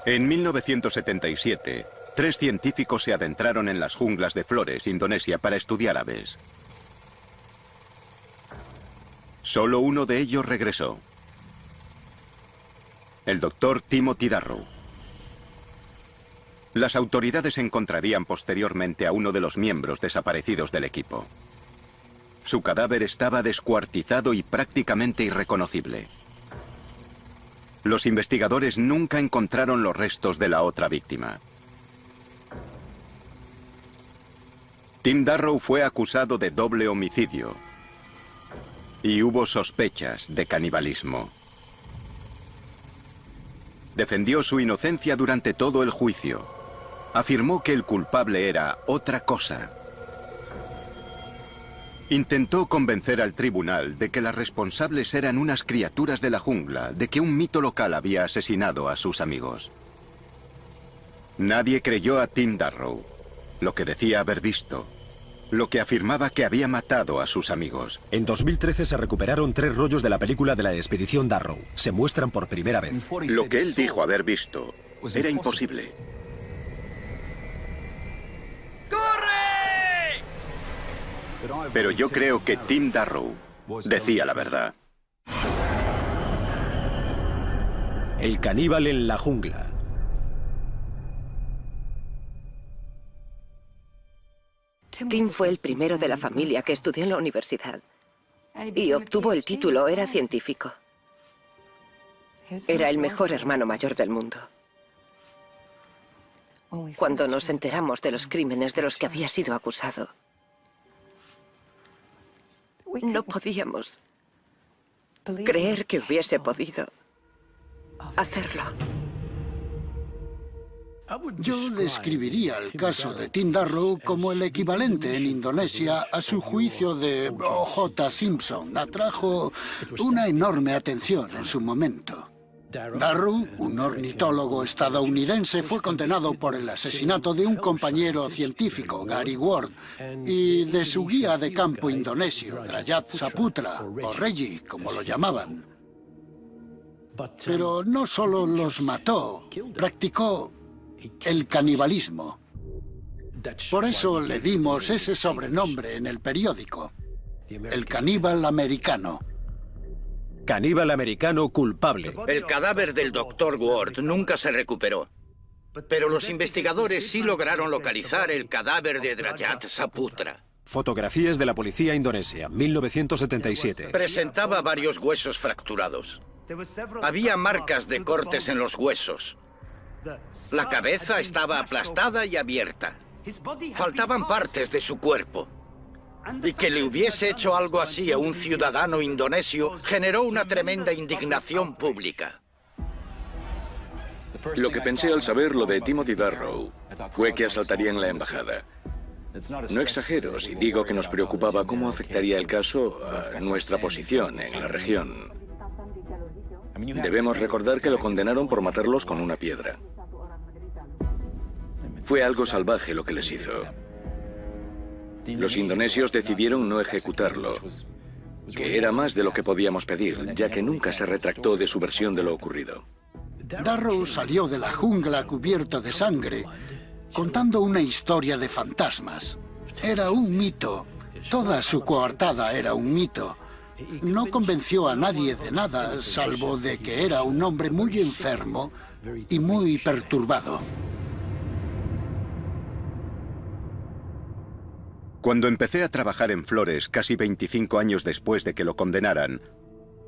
En 1977, 3 científicos se adentraron en las junglas de Flores, Indonesia, para estudiar aves. Solo uno de ellos regresó. El doctor Timothy Darrow. Las autoridades encontrarían posteriormente a uno de los miembros desaparecidos del equipo. Su cadáver estaba descuartizado y prácticamente irreconocible. Los investigadores nunca encontraron los restos de la otra víctima. Tim Darrow fue acusado de doble homicidio y hubo sospechas de canibalismo. Defendió su inocencia durante todo el juicio. Afirmó que el culpable era otra cosa. Intentó convencer al tribunal de que las responsables eran unas criaturas de la jungla, de que un mito local había asesinado a sus amigos. Nadie creyó a Tim Darrow, lo que decía haber visto, lo que afirmaba que había matado a sus amigos. En 2013 se recuperaron 3 rollos de la película de la expedición Darrow. Se muestran por primera vez. Lo que él dijo haber visto era imposible. Pero yo creo que Tim Darrow decía la verdad. El caníbal en la jungla. Tim fue el primero de la familia que estudió en la universidad y obtuvo el título, era científico. Era el mejor hermano mayor del mundo. Cuando nos enteramos de los crímenes de los que había sido acusado, no podíamos creer que hubiese podido hacerlo. Yo describiría el caso de Tim Darrow como el equivalente en Indonesia a su juicio de O.J. Simpson. Atrajo una enorme atención en su momento. Darrow, un ornitólogo estadounidense, fue condenado por el asesinato de un compañero científico, Gary Ward, y de su guía de campo indonesio, Drajat Saputra, o Reggie, como lo llamaban. Pero no solo los mató, practicó el canibalismo. Por eso le dimos ese sobrenombre en el periódico, el caníbal americano. Caníbal americano culpable. El cadáver del Dr. Ward nunca se recuperó. Pero los investigadores sí lograron localizar el cadáver de Drajat Saputra. Fotografías de la policía indonesia, 1977. Presentaba varios huesos fracturados. Había marcas de cortes en los huesos. La cabeza estaba aplastada y abierta. Faltaban partes de su cuerpo. Y que le hubiese hecho algo así a un ciudadano indonesio generó una tremenda indignación pública. Lo que pensé al saber lo de Timothy Darrow fue que asaltarían la embajada. No exagero si digo que nos preocupaba cómo afectaría el caso a nuestra posición en la región. Debemos recordar que lo condenaron por matarlos con una piedra. Fue algo salvaje lo que les hizo. Los indonesios decidieron no ejecutarlo, que era más de lo que podíamos pedir, ya que nunca se retractó de su versión de lo ocurrido. Darrow salió de la jungla cubierto de sangre, contando una historia de fantasmas. Era un mito. Toda su coartada era un mito. No convenció a nadie de nada, salvo de que era un hombre muy enfermo y muy perturbado. Cuando empecé a trabajar en Flores, casi 25 años después de que lo condenaran,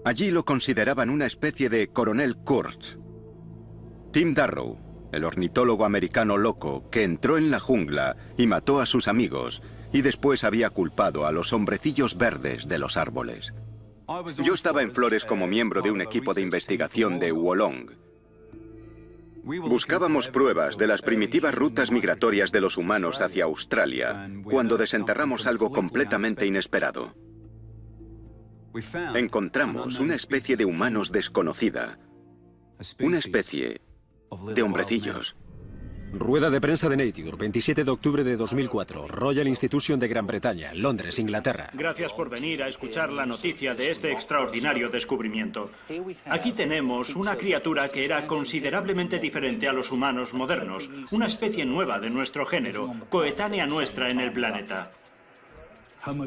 allí lo consideraban una especie de coronel Kurtz. Tim Darrow, el ornitólogo americano loco que entró en la jungla y mató a sus amigos y después había culpado a los hombrecillos verdes de los árboles. Yo estaba en Flores como miembro de un equipo de investigación de Wolong. Buscábamos pruebas de las primitivas rutas migratorias de los humanos hacia Australia cuando desenterramos algo completamente inesperado. Encontramos una especie de humanos desconocida, una especie de hombrecillos. Rueda de prensa de Nature, 27 de octubre de 2004, Royal Institution de Gran Bretaña, Londres, Inglaterra. Gracias por venir a escuchar la noticia de este extraordinario descubrimiento. Aquí tenemos una criatura que era considerablemente diferente a los humanos modernos, una especie nueva de nuestro género, coetánea nuestra en el planeta.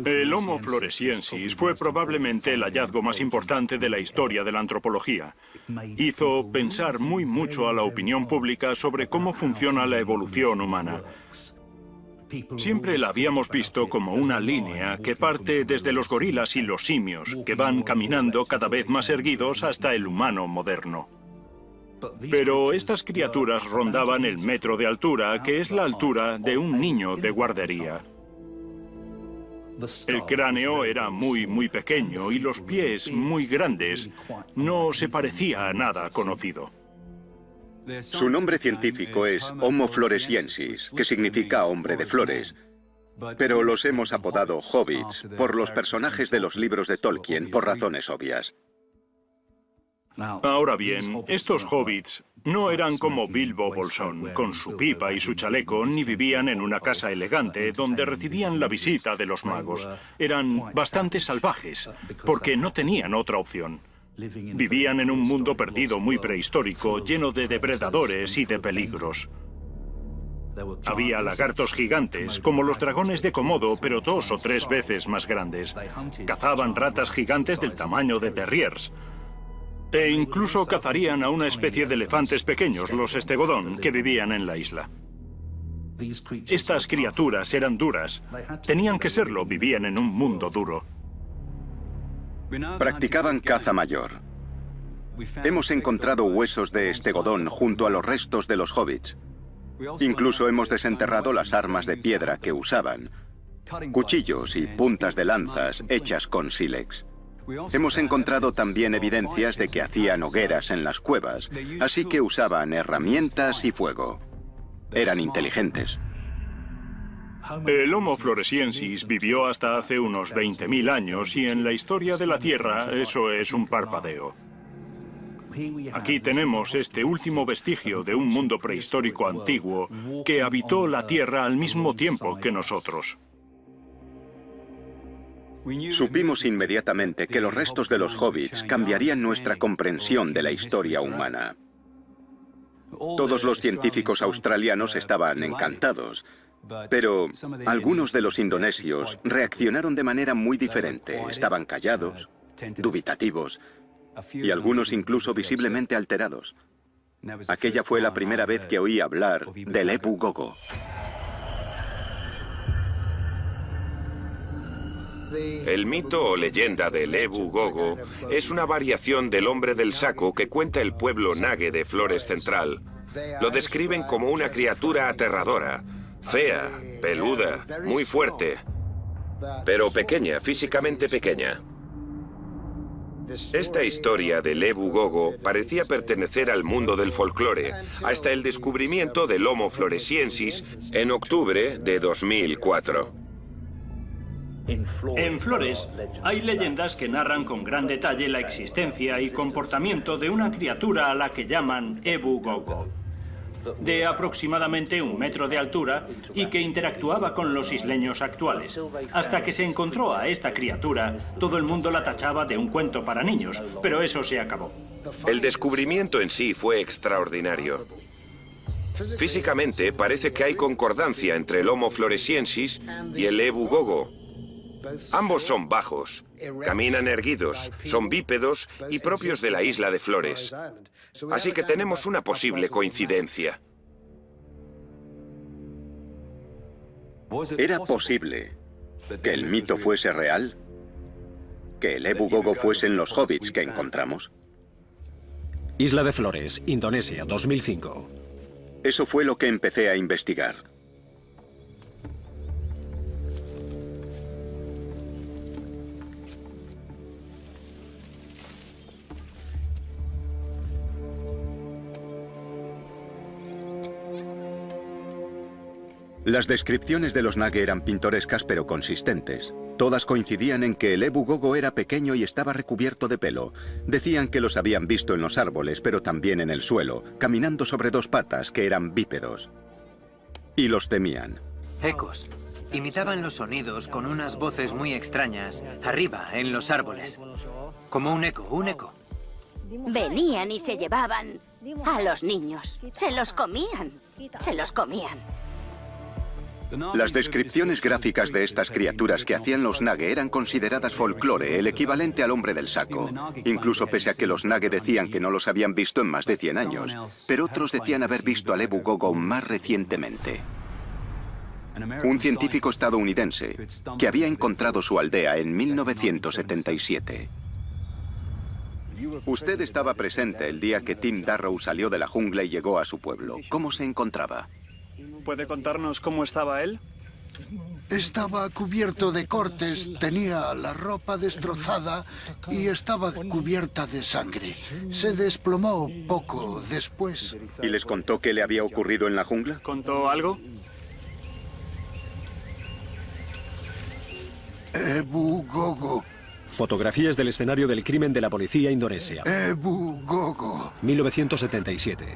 El Homo floresiensis fue probablemente el hallazgo más importante de la historia de la antropología. Hizo pensar muy mucho a la opinión pública sobre cómo funciona la evolución humana. Siempre la habíamos visto como una línea que parte desde los gorilas y los simios, que van caminando cada vez más erguidos hasta el humano moderno. Pero estas criaturas rondaban el metro de altura, que es la altura de un niño de guardería. El cráneo era muy pequeño y los pies muy grandes. No se parecía a nada conocido. Su nombre científico es Homo floresiensis, que significa hombre de flores. Pero los hemos apodado hobbits por los personajes de los libros de Tolkien, por razones obvias. Ahora bien, estos hobbits no eran como Bilbo Bolsón, con su pipa y su chaleco, ni vivían en una casa elegante donde recibían la visita de los magos. Eran bastante salvajes, porque no tenían otra opción. Vivían en un mundo perdido muy prehistórico, lleno de depredadores y de peligros. Había lagartos gigantes, como los dragones de Komodo, pero 2 o 3 veces más grandes. Cazaban ratas gigantes del tamaño de terriers. E incluso cazarían a una especie de elefantes pequeños, los estegodón, que vivían en la isla. Estas criaturas eran duras. Tenían que serlo, vivían en un mundo duro. Practicaban caza mayor. Hemos encontrado huesos de estegodón junto a los restos de los hobbits. Incluso hemos desenterrado las armas de piedra que usaban, cuchillos y puntas de lanzas hechas con sílex. Hemos encontrado también evidencias de que hacían hogueras en las cuevas, así que usaban herramientas y fuego. Eran inteligentes. El Homo floresiensis vivió hasta hace unos 20.000 años y en la historia de la Tierra eso es un parpadeo. Aquí tenemos este último vestigio de un mundo prehistórico antiguo que habitó la Tierra al mismo tiempo que nosotros. Supimos inmediatamente que los restos de los hobbits cambiarían nuestra comprensión de la historia humana. Todos los científicos australianos estaban encantados, pero algunos de los indonesios reaccionaron de manera muy diferente. Estaban callados, dubitativos y algunos incluso visiblemente alterados. Aquella fue la primera vez que oí hablar del Ebu Gogo. El mito o leyenda del Ebu Gogo es una variación del hombre del saco que cuenta el pueblo Nage de Flores Central. Lo describen como una criatura aterradora, fea, peluda, muy fuerte, pero pequeña, físicamente pequeña. Esta historia del Ebu Gogo parecía pertenecer al mundo del folclore, hasta el descubrimiento del Homo floresiensis en octubre de 2004. En Flores hay leyendas que narran con gran detalle la existencia y comportamiento de una criatura a la que llaman Ebu Gogo, de aproximadamente 1 metro de altura y que interactuaba con los isleños actuales. Hasta que se encontró a esta criatura, todo el mundo la tachaba de un cuento para niños, pero eso se acabó. El descubrimiento en sí fue extraordinario. Físicamente parece que hay concordancia entre el Homo floresiensis y el Ebu Gogo. Ambos son bajos, caminan erguidos, son bípedos y propios de la isla de Flores. Así que tenemos una posible coincidencia. ¿Era posible que el mito fuese real? ¿Que el Ebu Gogo fuesen los hobbits que encontramos? Isla de Flores, Indonesia, 2005. Eso fue lo que empecé a investigar. Las descripciones de los Nage eran pintorescas pero consistentes. Todas coincidían en que el Ebu Gogo era pequeño y estaba recubierto de pelo. Decían que los habían visto en los árboles, pero también en el suelo, caminando sobre 2 patas que eran bípedos. Y los temían. Ecos. Imitaban los sonidos con unas voces muy extrañas, arriba, en los árboles. Como un eco, un eco. Venían y se llevaban a los niños. Se los comían. Se los comían. Las descripciones gráficas de estas criaturas que hacían los Nage eran consideradas folclore, el equivalente al hombre del saco. Incluso pese a que los Nage decían que no los habían visto en más de 100 años. Pero otros decían haber visto al Ebu Gogo más recientemente. Un científico estadounidense que había encontrado su aldea en 1977. Usted estaba presente el día que Tim Darrow salió de la jungla y llegó a su pueblo. ¿Cómo se encontraba? ¿Puede contarnos cómo estaba él? Estaba cubierto de cortes, tenía la ropa destrozada y estaba cubierta de sangre. Se desplomó poco después. ¿Y les contó qué le había ocurrido en la jungla? ¿Contó algo? Ebu Gogo. Fotografías del escenario del crimen de la policía indonesia. Ebu Gogo. 1977.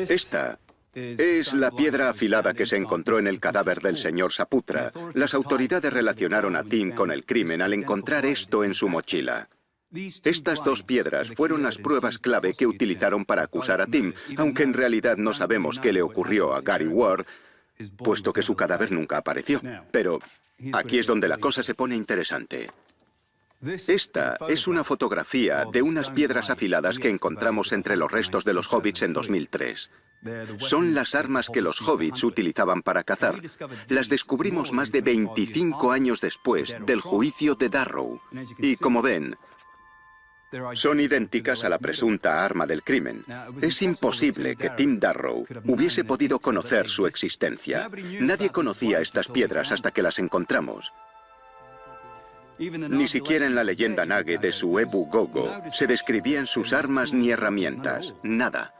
Esta es la piedra afilada que se encontró en el cadáver del señor Saputra. Las autoridades relacionaron a Tim con el crimen al encontrar esto en su mochila. Estas dos piedras fueron las pruebas clave que utilizaron para acusar a Tim, aunque en realidad no sabemos qué le ocurrió a Gary Ward, puesto que su cadáver nunca apareció. Pero aquí es donde la cosa se pone interesante. Esta es una fotografía de unas piedras afiladas que encontramos entre los restos de los hobbits en 2003. Son las armas que los hobbits utilizaban para cazar. Las descubrimos más de 25 años después del juicio de Darrow. Y como ven, son idénticas a la presunta arma del crimen. Es imposible que Tim Darrow hubiese podido conocer su existencia. Nadie conocía estas piedras hasta que las encontramos. Ni siquiera en la leyenda Nage de su Ebu Gogo se describían sus armas ni herramientas, nada.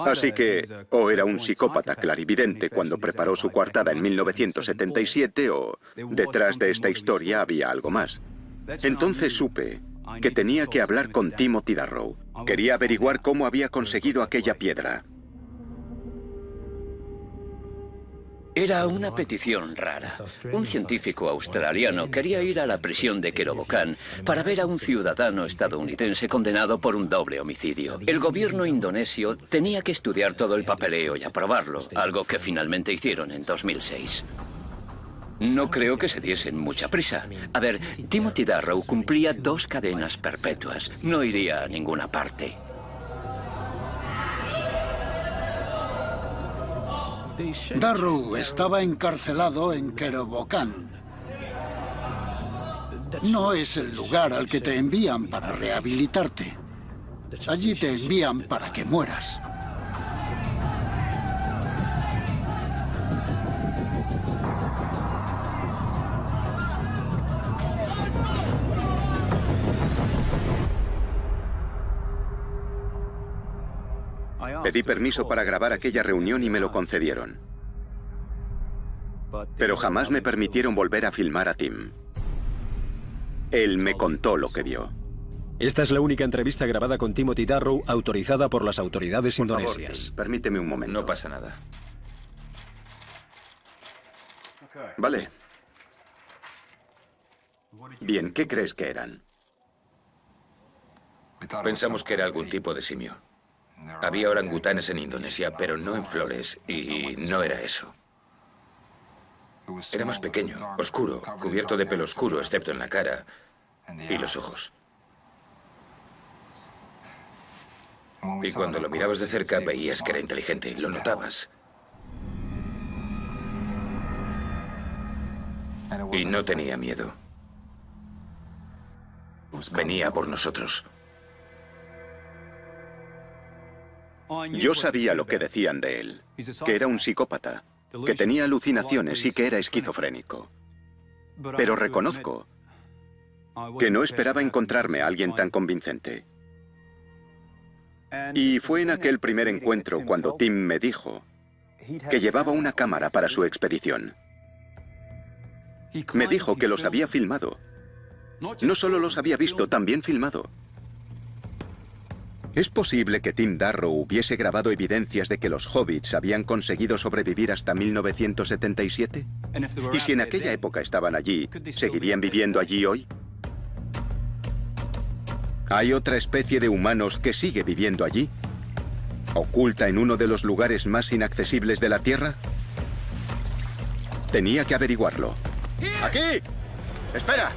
Así que o era un psicópata clarividente cuando preparó su coartada en 1977 o detrás de esta historia había algo más. Entonces supe que tenía que hablar con Timothy Darrow. Quería averiguar cómo había conseguido aquella piedra. Era una petición rara. Un científico australiano quería ir a la prisión de Kerobokan para ver a un ciudadano estadounidense condenado por un doble homicidio. El gobierno indonesio tenía que estudiar todo el papeleo y aprobarlo, algo que finalmente hicieron en 2006. No creo que se diesen mucha prisa. A ver, Timothy Darrow cumplía 2 cadenas perpetuas. No iría a ninguna parte. Darrow estaba encarcelado en Kerobokan. No es el lugar al que te envían para rehabilitarte. Allí te envían para que mueras. Pedí permiso para grabar aquella reunión y me lo concedieron. Pero jamás me permitieron volver a filmar a Tim. Él me contó lo que vio. Esta es la única entrevista grabada con Timothy Darrow autorizada por las autoridades indonesias. Por favor, permíteme un momento. No pasa nada. Vale. Bien, ¿qué crees que eran? Pensamos que era algún tipo de simio. Había orangutanes en Indonesia, pero no en Flores, y no era eso. Era más pequeño, oscuro, cubierto de pelo oscuro, excepto en la cara y los ojos. Y cuando lo mirabas de cerca, veías que era inteligente, lo notabas. Y no tenía miedo. Venía por nosotros. Yo sabía lo que decían de él, que era un psicópata, que tenía alucinaciones y que era esquizofrénico. Pero reconozco que no esperaba encontrarme a alguien tan convincente. Y fue en aquel primer encuentro cuando Tim me dijo que llevaba una cámara para su expedición. Me dijo que los había filmado. No solo los había visto, también filmado. ¿Es posible que Tim Darrow hubiese grabado evidencias de que los hobbits habían conseguido sobrevivir hasta 1977? ¿Y si en aquella época estaban allí, seguirían viviendo allí hoy? ¿Hay otra especie de humanos que sigue viviendo allí? ¿Oculta en uno de los lugares más inaccesibles de la Tierra? Tenía que averiguarlo. ¡Aquí! ¡Espera!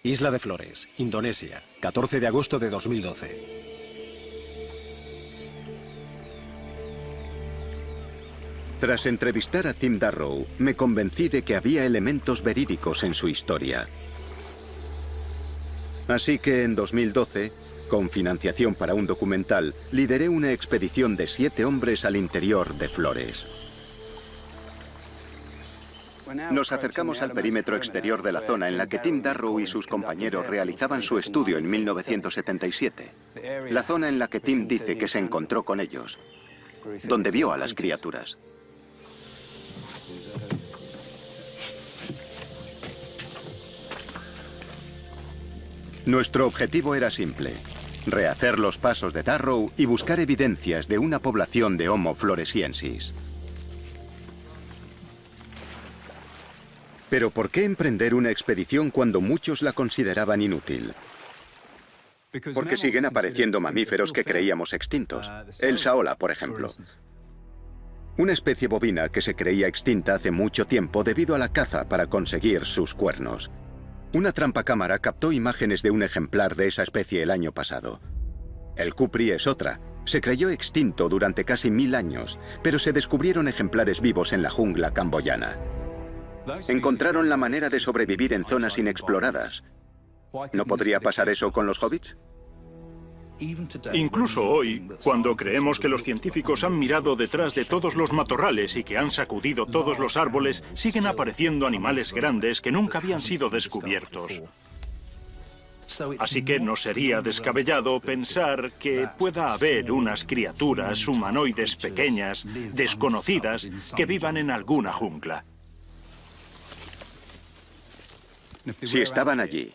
Isla de Flores, Indonesia, 14 de agosto de 2012. Tras entrevistar a Tim Darrow, me convencí de que había elementos verídicos en su historia. Así que en 2012, con financiación para un documental, lideré una expedición de 7 hombres al interior de Flores. Nos acercamos al perímetro exterior de la zona en la que Tim Darrow y sus compañeros realizaban su estudio en 1977. La zona en la que Tim dice que se encontró con ellos, donde vio a las criaturas. Nuestro objetivo era simple: rehacer los pasos de Darrow y buscar evidencias de una población de Homo floresiensis. Pero ¿por qué emprender una expedición cuando muchos la consideraban inútil? Porque siguen apareciendo mamíferos que creíamos extintos. El saola, por ejemplo. Una especie bovina que se creía extinta hace mucho tiempo debido a la caza para conseguir sus cuernos. Una trampacámara captó imágenes de un ejemplar de esa especie el año pasado. El cupri es otra. Se creyó extinto durante casi 1000 años, pero se descubrieron ejemplares vivos en la jungla camboyana. Encontraron la manera de sobrevivir en zonas inexploradas. ¿No podría pasar eso con los hobbits? Incluso hoy, cuando creemos que los científicos han mirado detrás de todos los matorrales y que han sacudido todos los árboles, siguen apareciendo animales grandes que nunca habían sido descubiertos. Así que no sería descabellado pensar que pueda haber unas criaturas humanoides pequeñas, desconocidas, que vivan en alguna jungla. Si estaban allí,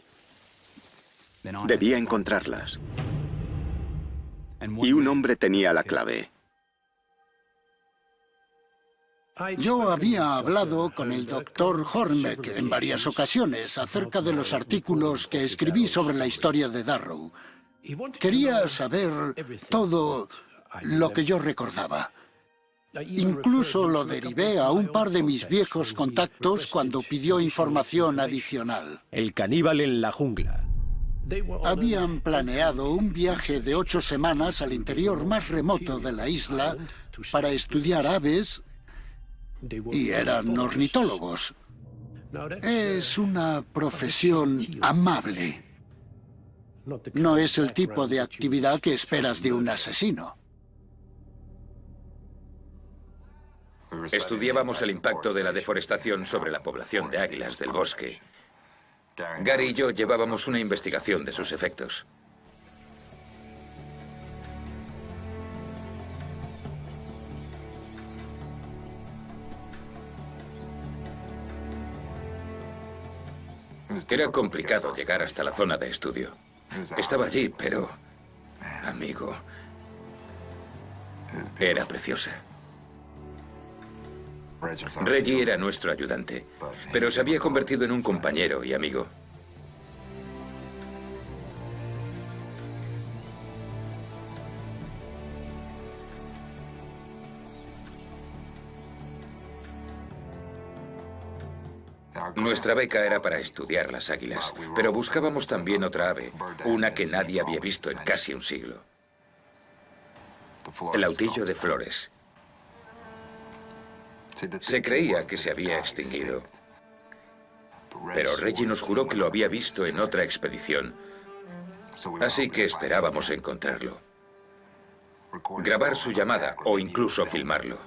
debía encontrarlas. Y un hombre tenía la clave. Yo había hablado con el Dr. Hornbeck en varias ocasiones acerca de los artículos que escribí sobre la historia de Darrow. Quería saber todo lo que yo recordaba. Incluso lo derivé a un par de mis viejos contactos cuando pidió información adicional. El caníbal en la jungla. Habían planeado un viaje de 8 semanas al interior más remoto de la isla para estudiar aves y eran ornitólogos. Es una profesión amable. No es el tipo de actividad que esperas de un asesino. Estudiábamos el impacto de la deforestación sobre la población de águilas del bosque. Gary y yo llevábamos una investigación de sus efectos. Era complicado llegar hasta la zona de estudio. Estaba allí, pero, amigo, era preciosa. Reggie era nuestro ayudante, pero se había convertido en un compañero y amigo. Nuestra beca era para estudiar las águilas, pero buscábamos también otra ave, una que nadie había visto en casi un siglo. El autillo de Flores. Se creía que se había extinguido, pero Reggie nos juró que lo había visto en otra expedición, así que esperábamos encontrarlo, grabar su llamada o incluso filmarlo.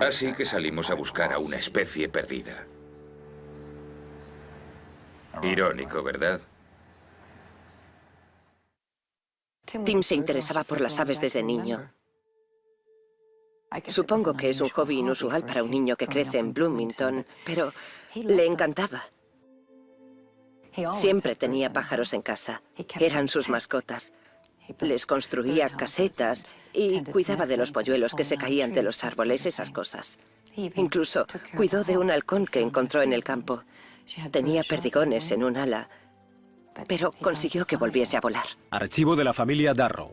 Así que salimos a buscar a una especie perdida. Irónico, ¿verdad? Tim se interesaba por las aves desde niño. Supongo que es un hobby inusual para un niño que crece en Bloomington, pero le encantaba. Siempre tenía pájaros en casa. Eran sus mascotas. Les construía casetas y cuidaba de los polluelos que se caían de los árboles, esas cosas. Incluso cuidó de un halcón que encontró en el campo. Tenía perdigones en un ala, pero consiguió que volviese a volar. Archivo de la familia Darrow.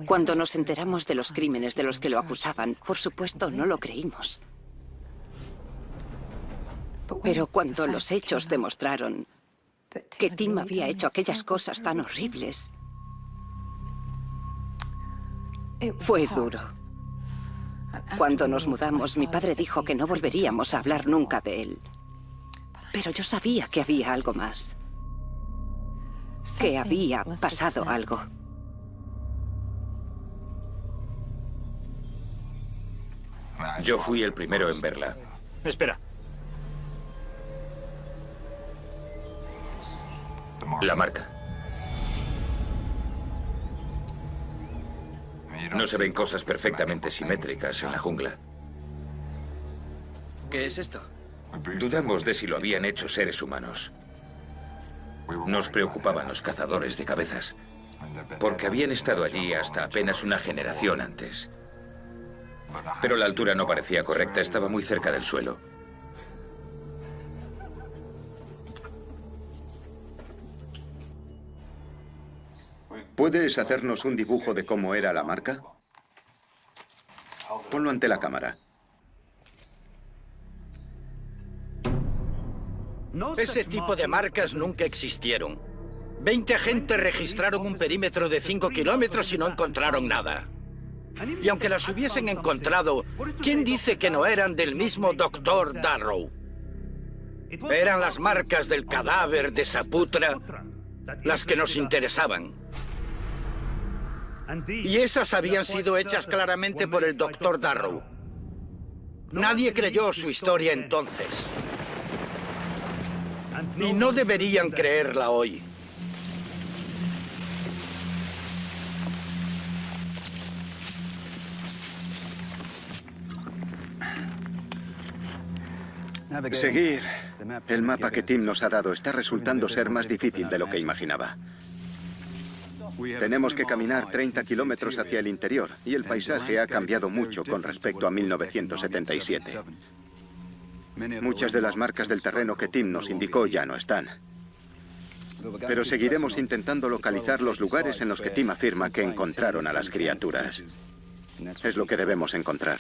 Cuando nos enteramos de los crímenes de los que lo acusaban, por supuesto, no lo creímos. Pero cuando los hechos demostraron que Tim había hecho aquellas cosas tan horribles, fue duro. Cuando nos mudamos, mi padre dijo que no volveríamos a hablar nunca de él. Pero yo sabía que había algo más. Que había pasado algo. Yo fui el primero en verla. Espera. La marca. No se ven cosas perfectamente simétricas en la jungla. ¿Qué es esto? Dudamos de si lo habían hecho seres humanos. Nos preocupaban los cazadores de cabezas, porque habían estado allí hasta apenas una generación antes. Pero la altura no parecía correcta, estaba muy cerca del suelo. ¿Puedes hacernos un dibujo de cómo era la marca? Ponlo ante la cámara. Ese tipo de marcas nunca existieron. 20 agentes registraron un perímetro de 5 kilómetros y no encontraron nada. Y aunque las hubiesen encontrado, ¿quién dice que no eran del mismo Dr. Darrow? Eran las marcas del cadáver de Saputra las que nos interesaban. Y esas habían sido hechas claramente por el Dr. Darrow. Nadie creyó su historia entonces. Y no deberían creerla hoy. Seguir el mapa que Tim nos ha dado está resultando ser más difícil de lo que imaginaba. Tenemos que caminar 30 kilómetros hacia el interior y el paisaje ha cambiado mucho con respecto a 1977. Muchas de las marcas del terreno que Tim nos indicó ya no están. Pero seguiremos intentando localizar los lugares en los que Tim afirma que encontraron a las criaturas. Es lo que debemos encontrar.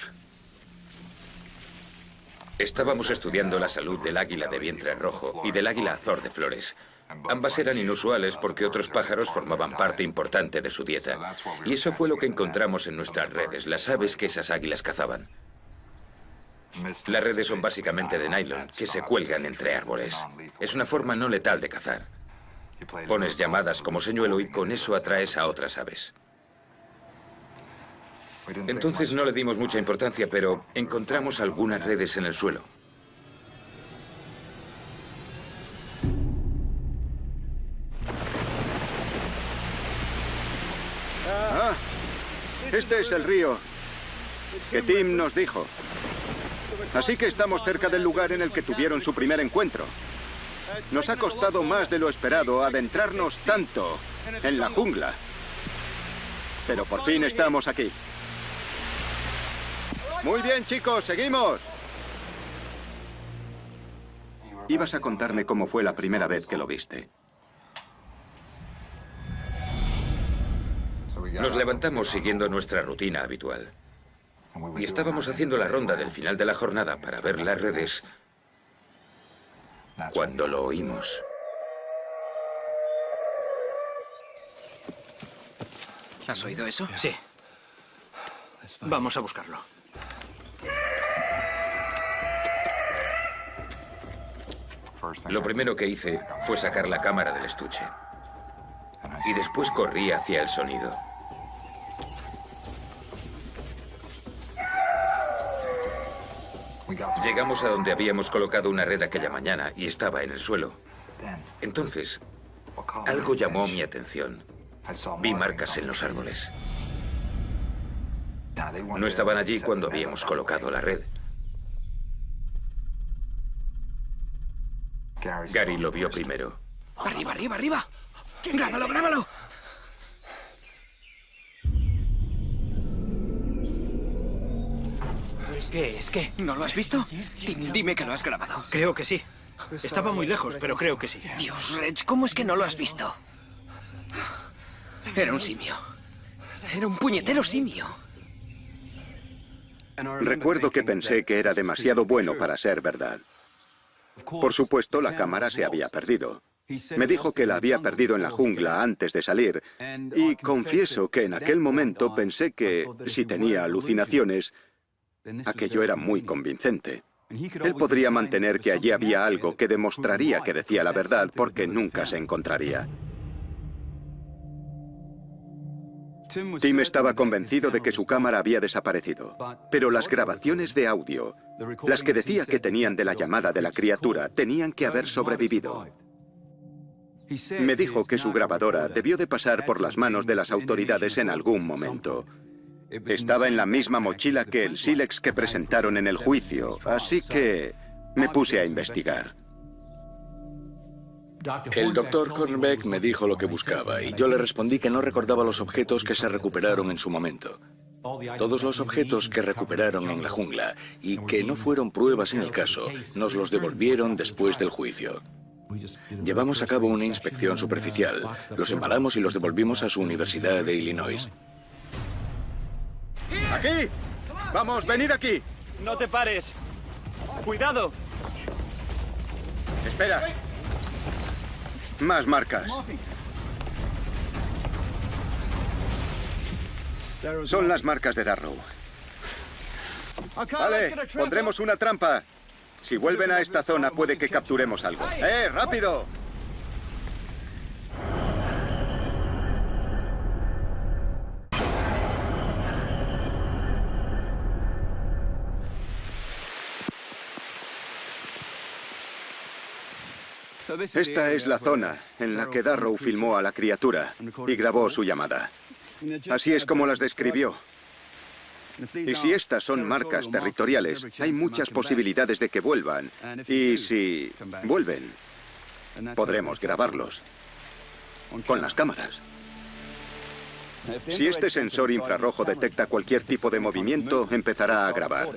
Estábamos estudiando la salud del águila de vientre rojo y del águila azor de flores. Ambas eran inusuales porque otros pájaros formaban parte importante de su dieta. Y eso fue lo que encontramos en nuestras redes, las aves que esas águilas cazaban. Las redes son básicamente de nylon, que se cuelgan entre árboles. Es una forma no letal de cazar. Pones llamadas como señuelo y con eso atraes a otras aves. Entonces no le dimos mucha importancia, pero encontramos algunas redes en el suelo. Ah, este es el río que Tim nos dijo. Así que estamos cerca del lugar en el que tuvieron su primer encuentro. Nos ha costado más de lo esperado adentrarnos tanto en la jungla. Pero por fin estamos aquí. Muy bien, chicos, seguimos. Ibas a contarme cómo fue la primera vez que lo viste. Nos levantamos siguiendo nuestra rutina habitual. Y estábamos haciendo la ronda del final de la jornada para ver las redes cuando lo oímos. ¿Has oído eso? Sí. Vamos a buscarlo. Lo primero que hice fue sacar la cámara del estuche. Y después corrí hacia el sonido. Llegamos a donde habíamos colocado una red aquella mañana y estaba en el suelo. Entonces, Algo llamó mi atención. Vi marcas en los árboles. No estaban allí cuando habíamos colocado la red. Gary lo vio primero. ¡Arriba, arriba, arriba! ¡Grábalo, grábalo! ¿Qué es? ¿Qué? ¿No lo has visto? Dime que lo has grabado. Creo que sí. Estaba muy lejos, pero creo que sí. Dios, Reg, ¿cómo es que no lo has visto? Era un simio. Era un puñetero simio. Recuerdo que pensé que era demasiado bueno para ser verdad. Por supuesto, la cámara se había perdido. Me dijo que la había perdido en la jungla antes de salir, y confieso que en aquel momento pensé que, si tenía alucinaciones, aquello era muy convincente. Él podría mantener que allí había algo que demostraría que decía la verdad porque nunca se encontraría. Tim estaba convencido de que su cámara había desaparecido, pero las grabaciones de audio, las que decía que tenían de la llamada de la criatura, tenían que haber sobrevivido. Me dijo que su grabadora debió de pasar por las manos de las autoridades en algún momento. Estaba en la misma mochila que el sílex que presentaron en el juicio, así que me puse a investigar. El doctor Hornbeck me dijo lo que buscaba y yo le respondí que no recordaba los objetos que se recuperaron en su momento. Todos los objetos que recuperaron en la jungla y que no fueron pruebas en el caso, nos los devolvieron después del juicio. Llevamos a cabo una inspección superficial, los embalamos y los devolvimos a su Universidad de Illinois. ¡Aquí! ¡Vamos, venid aquí! ¡No te pares! ¡Cuidado! ¡Espera! Más marcas. Son las marcas de Darrow. Vale, pondremos una trampa. Si vuelven a esta zona puede que capturemos algo. ¡Rápido! Esta es la zona en la que Darrow filmó a la criatura y grabó su llamada. Así es como las describió. Y si estas son marcas territoriales, hay muchas posibilidades de que vuelvan. Y si vuelven, podremos grabarlos con las cámaras. Si este sensor infrarrojo detecta cualquier tipo de movimiento, empezará a grabar.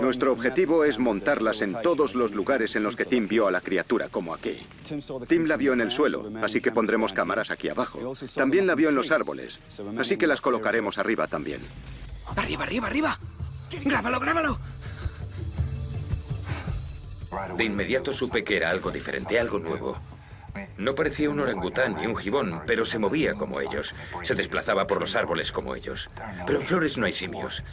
Nuestro objetivo es montarlas en todos los lugares en los que Tim vio a la criatura, como aquí. Tim la vio en el suelo, así que pondremos cámaras aquí abajo. También la vio en los árboles, así que las colocaremos arriba también. ¡Arriba, arriba, arriba! ¡Grábalo, grábalo! De inmediato supe que era algo diferente, algo nuevo. No parecía un orangután ni un gibón, pero se movía como ellos. Se desplazaba por los árboles como ellos. Pero en Flores no hay simios.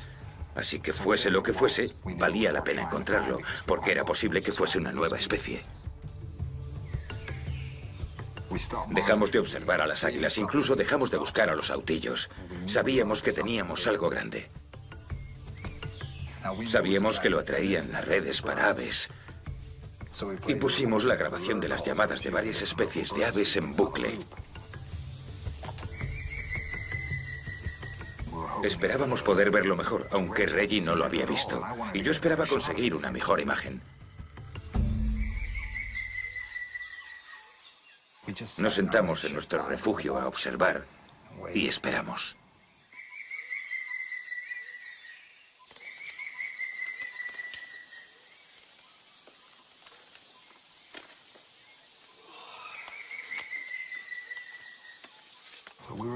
Así que fuese lo que fuese, valía la pena encontrarlo, porque era posible que fuese una nueva especie. Dejamos de observar a las águilas, incluso dejamos de buscar a los autillos. Sabíamos que teníamos algo grande. Sabíamos que lo atraían las redes para aves. Y pusimos la grabación de las llamadas de varias especies de aves en bucle. Esperábamos poder verlo mejor, aunque Reggie no lo había visto. Y yo esperaba conseguir una mejor imagen. Nos sentamos en nuestro refugio a observar y esperamos.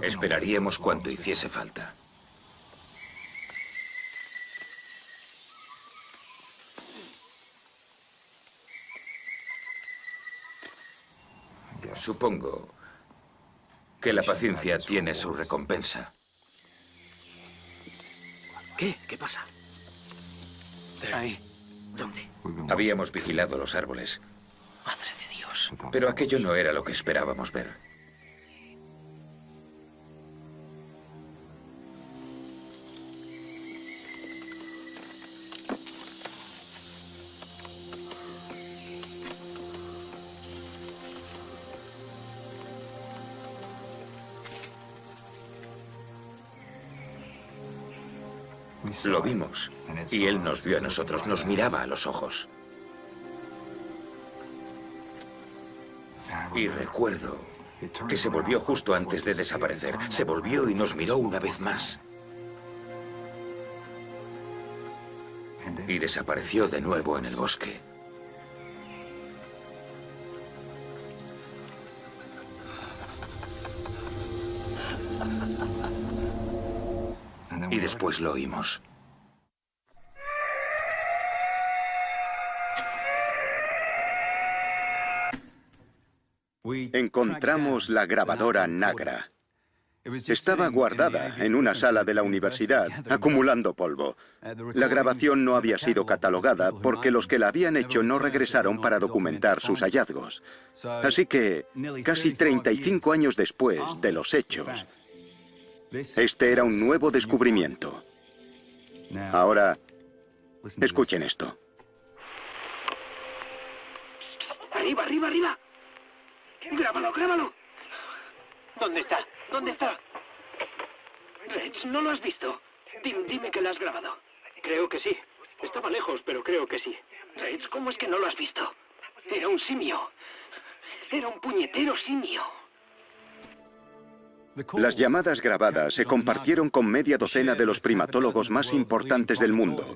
Esperaríamos cuanto hiciese falta. Supongo que la paciencia tiene su recompensa. ¿Qué? ¿Qué pasa? Ahí. ¿Dónde? Habíamos vigilado los árboles. Madre de Dios. Pero aquello no era lo que esperábamos ver. Lo vimos. Y él nos vio a nosotros, nos miraba a los ojos. Y recuerdo que se volvió justo antes de desaparecer. Se volvió y nos miró una vez más. Y desapareció de nuevo en el bosque. Y después lo oímos. Encontramos la grabadora Nagra. Estaba guardada en una sala de la universidad, acumulando polvo. La grabación no había sido catalogada porque los que la habían hecho no regresaron para documentar sus hallazgos. Así que, casi 35 años después de los hechos, este era un nuevo descubrimiento. Ahora, escuchen esto. ¡Arriba, arriba, arriba! ¡Grábalo, grábalo! ¿Dónde está? ¿Dónde está? Reg, ¿no lo has visto? Tim, dime que lo has grabado. Creo que sí. Estaba lejos, pero creo que sí. Reg, ¿cómo es que no lo has visto? Era un simio. Era un puñetero simio. Las llamadas grabadas se compartieron con media docena de los primatólogos más importantes del mundo.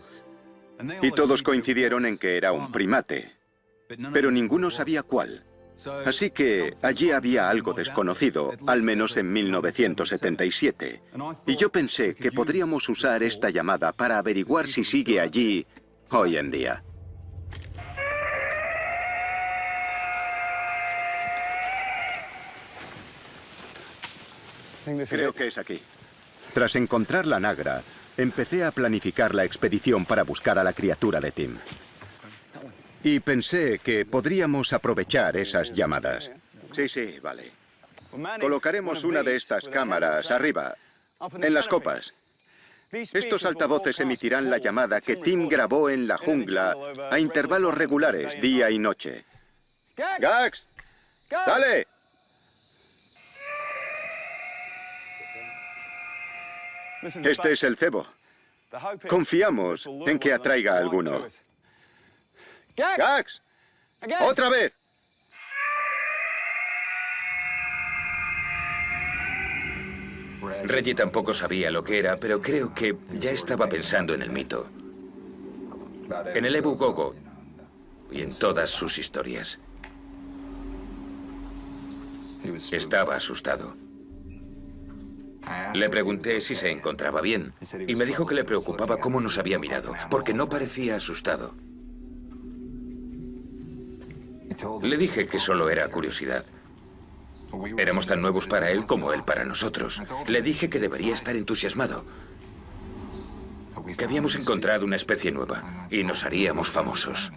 Y todos coincidieron en que era un primate. Pero ninguno sabía cuál. Así que allí había algo desconocido, al menos en 1977. Y yo pensé que podríamos usar esta llamada para averiguar si sigue allí hoy en día. Creo que es aquí. Tras encontrar la Nagra, empecé a planificar la expedición para buscar a la criatura de Tim. Y pensé que podríamos aprovechar esas llamadas. Sí, vale. Colocaremos una de estas cámaras arriba, en las copas. Estos altavoces emitirán la llamada que Tim grabó en la jungla a intervalos regulares, día y noche. ¡Gax! ¡Dale! Este es el cebo. Confiamos en que atraiga a alguno. ¡Gax! ¡Otra vez! Reggie tampoco sabía lo que era, pero creo que ya estaba pensando en el mito. En el Ebu Gogo y en todas sus historias. Estaba asustado. Le pregunté si se encontraba bien y me dijo que le preocupaba cómo nos había mirado, porque no parecía asustado. Le dije que solo era curiosidad. Éramos tan nuevos para él como él para nosotros. Le dije que debería estar entusiasmado. Que habíamos encontrado una especie nueva y nos haríamos famosos.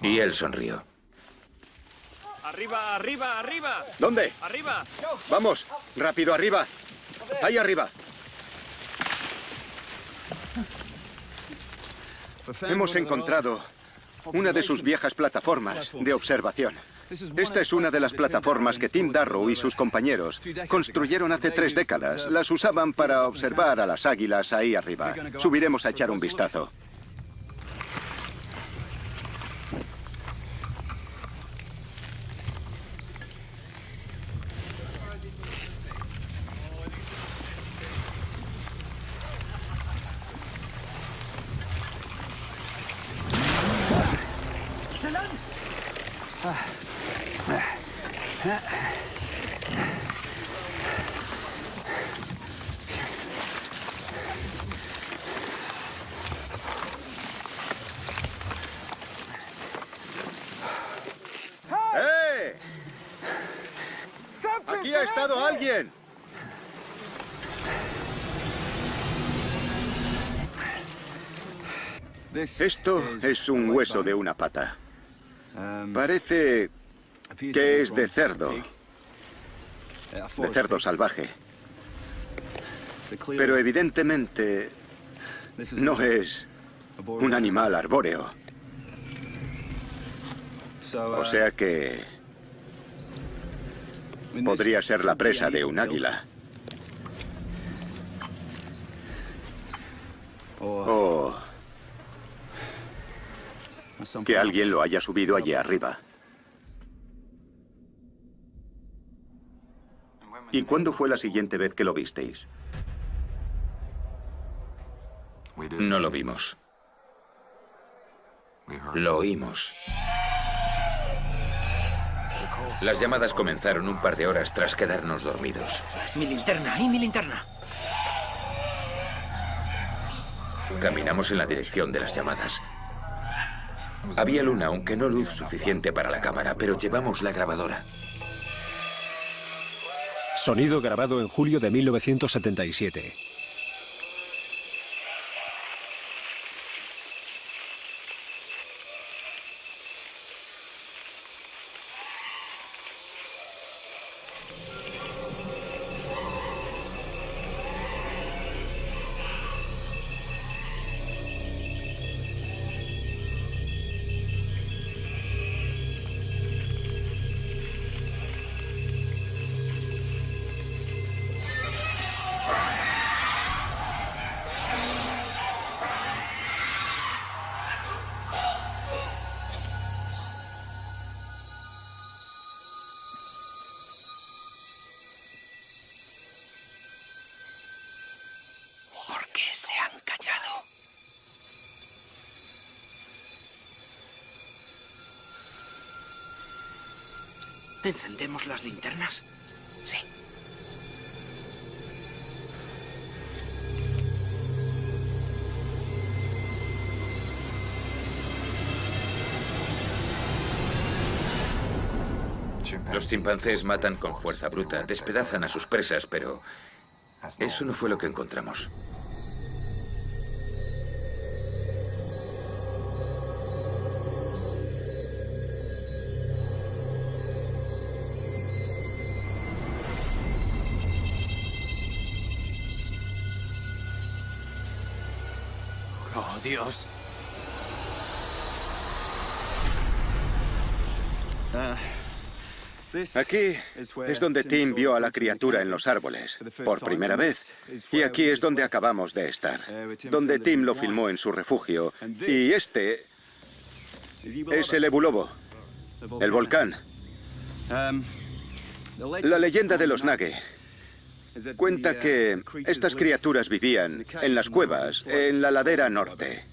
Y él sonrió. ¡Arriba, arriba, arriba! ¿Dónde? ¡Arriba! Vamos, rápido, arriba. Ahí arriba. Hemos encontrado una de sus viejas plataformas de observación. Esta es una de las plataformas que Tim Darrow y sus compañeros construyeron hace 3 décadas. Las usaban para observar a las águilas ahí arriba. Subiremos a echar un vistazo. ¡Eh! ¡Aquí ha estado alguien! Esto es un hueso de una pata. Parece que es de cerdo salvaje. Pero evidentemente no es un animal arbóreo. O sea que podría ser la presa de un águila. O que alguien lo haya subido allí arriba. ¿Y cuándo fue la siguiente vez que lo visteis? No lo vimos. Lo oímos. Las llamadas comenzaron un par de horas tras quedarnos dormidos. Mi linterna, ¡ay, mi linterna! Caminamos en la dirección de las llamadas. Había luna, aunque no luz suficiente para la cámara, pero llevamos la grabadora. Sonido grabado en julio de 1977. ¿Por qué se han callado? ¿Encendemos las linternas? Sí. Los chimpancés matan con fuerza bruta, despedazan a sus presas, pero eso no fue lo que encontramos. ¡Oh, Dios! Aquí es donde Tim vio a la criatura en los árboles, por primera vez. Y aquí es donde acabamos de estar, donde Tim lo filmó en su refugio. Y este es el Ebulobo, el volcán. La leyenda de los Nage cuenta que estas criaturas vivían en las cuevas, en la ladera norte.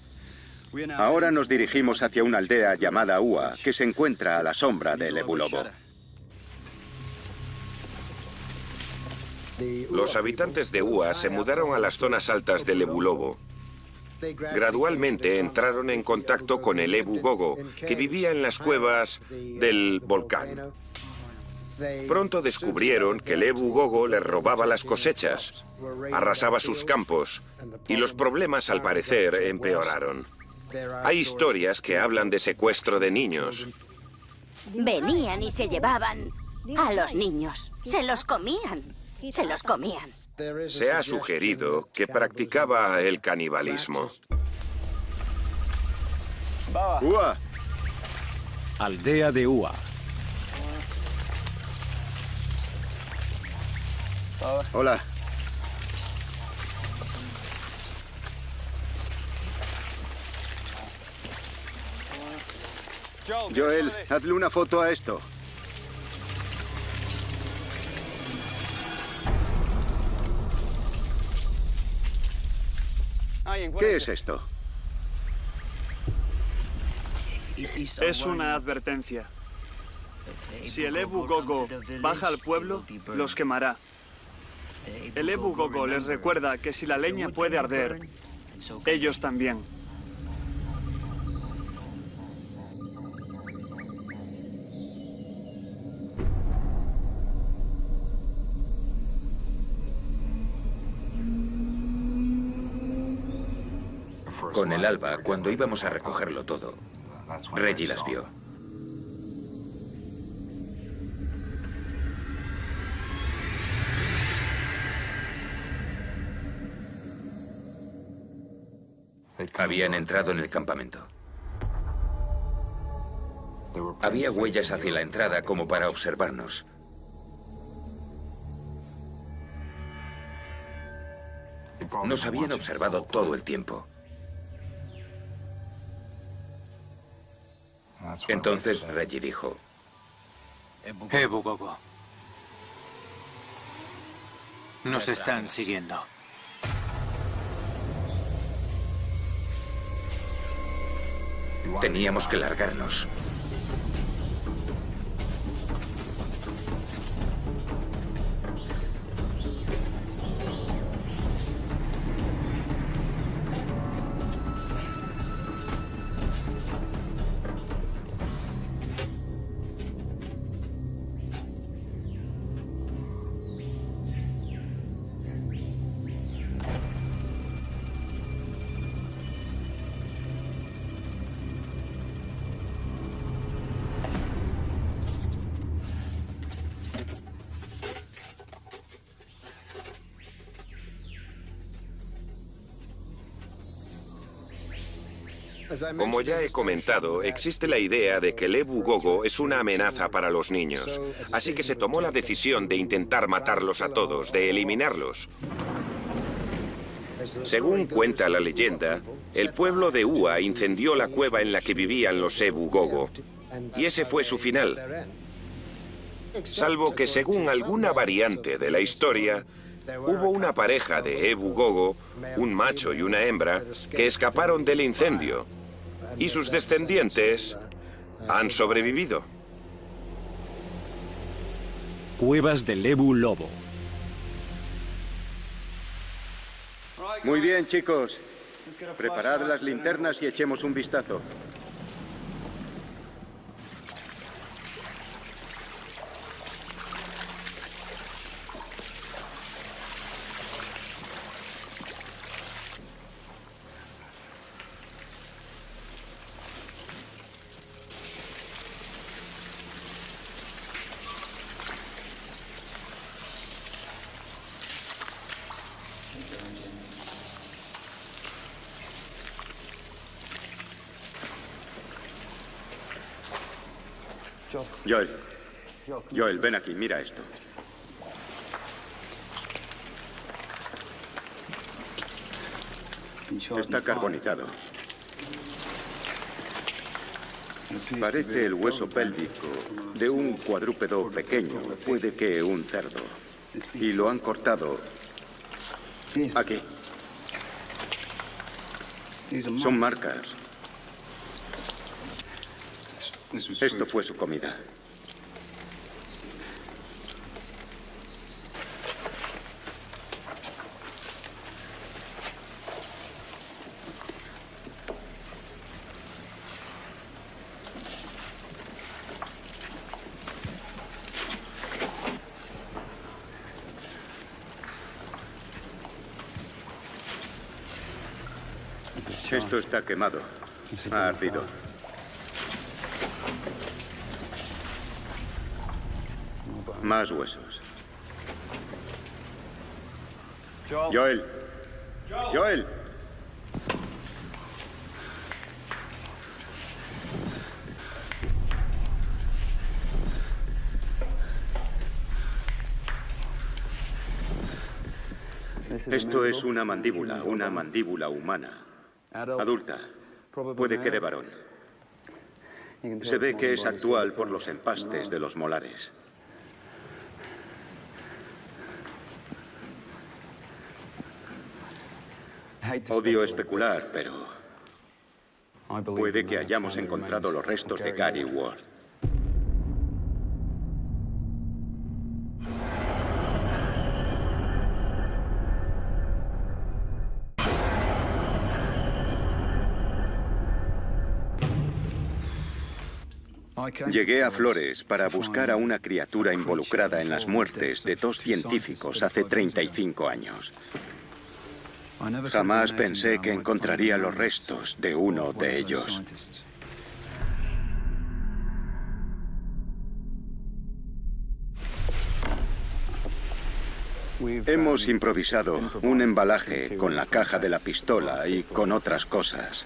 Ahora nos dirigimos hacia una aldea llamada Ua, que se encuentra a la sombra del Ebulobo. Los habitantes de Ua se mudaron a las zonas altas del Ebulobo. Gradualmente entraron en contacto con el Ebu Gogo, que vivía en las cuevas del volcán. Pronto descubrieron que el Ebu Gogo les robaba las cosechas, arrasaba sus campos, y los problemas, al parecer, empeoraron. Hay historias que hablan de secuestro de niños. Venían y se llevaban a los niños. Se los comían. Se los comían. Se ha sugerido que practicaba el canibalismo. Ua. Aldea de Ua. Hola. Joel, hazle una foto a esto. ¿Qué es esto? Es una advertencia. Si el Ebu Gogo baja al pueblo, los quemará. El Ebu Gogo les recuerda que si la leña puede arder, ellos también. Con el alba, cuando íbamos a recogerlo todo, Reggie las vio. Habían entrado en el campamento. Había huellas hacia la entrada como para observarnos. Nos habían observado todo el tiempo. Entonces Reggie dijo: Ebu Gogo. Nos están siguiendo. Teníamos que largarnos. Como ya he comentado, existe la idea de que el Ebu Gogo es una amenaza para los niños, así que se tomó la decisión de intentar matarlos a todos, de eliminarlos. Según cuenta la leyenda, el pueblo de Ua incendió la cueva en la que vivían los Ebu Gogo, y ese fue su final. Salvo que según alguna variante de la historia, hubo una pareja de Ebu Gogo, un macho y una hembra, que escaparon del incendio, y sus descendientes han sobrevivido. Cuevas del Ebu Lobo. Muy bien, chicos. Preparad las linternas y echemos un vistazo. Joel, ven aquí, mira esto. Está carbonizado. Parece el hueso pélvico de un cuadrúpedo pequeño, puede que un cerdo. Y lo han cortado aquí. Son marcas. Esto fue su comida. Esto está quemado. Ha ardido. Más huesos. Joel. Joel. Esto es una mandíbula humana. Adulta. Puede que de varón. Se ve que es actual por los empastes de los molares. Odio especular, pero puede que hayamos encontrado los restos de Gary Ward. Llegué a Flores para buscar a una criatura involucrada en las muertes de 2 científicos hace 35 años. Jamás pensé que encontraría los restos de uno de ellos. Hemos improvisado un embalaje con la caja de la pistola y con otras cosas.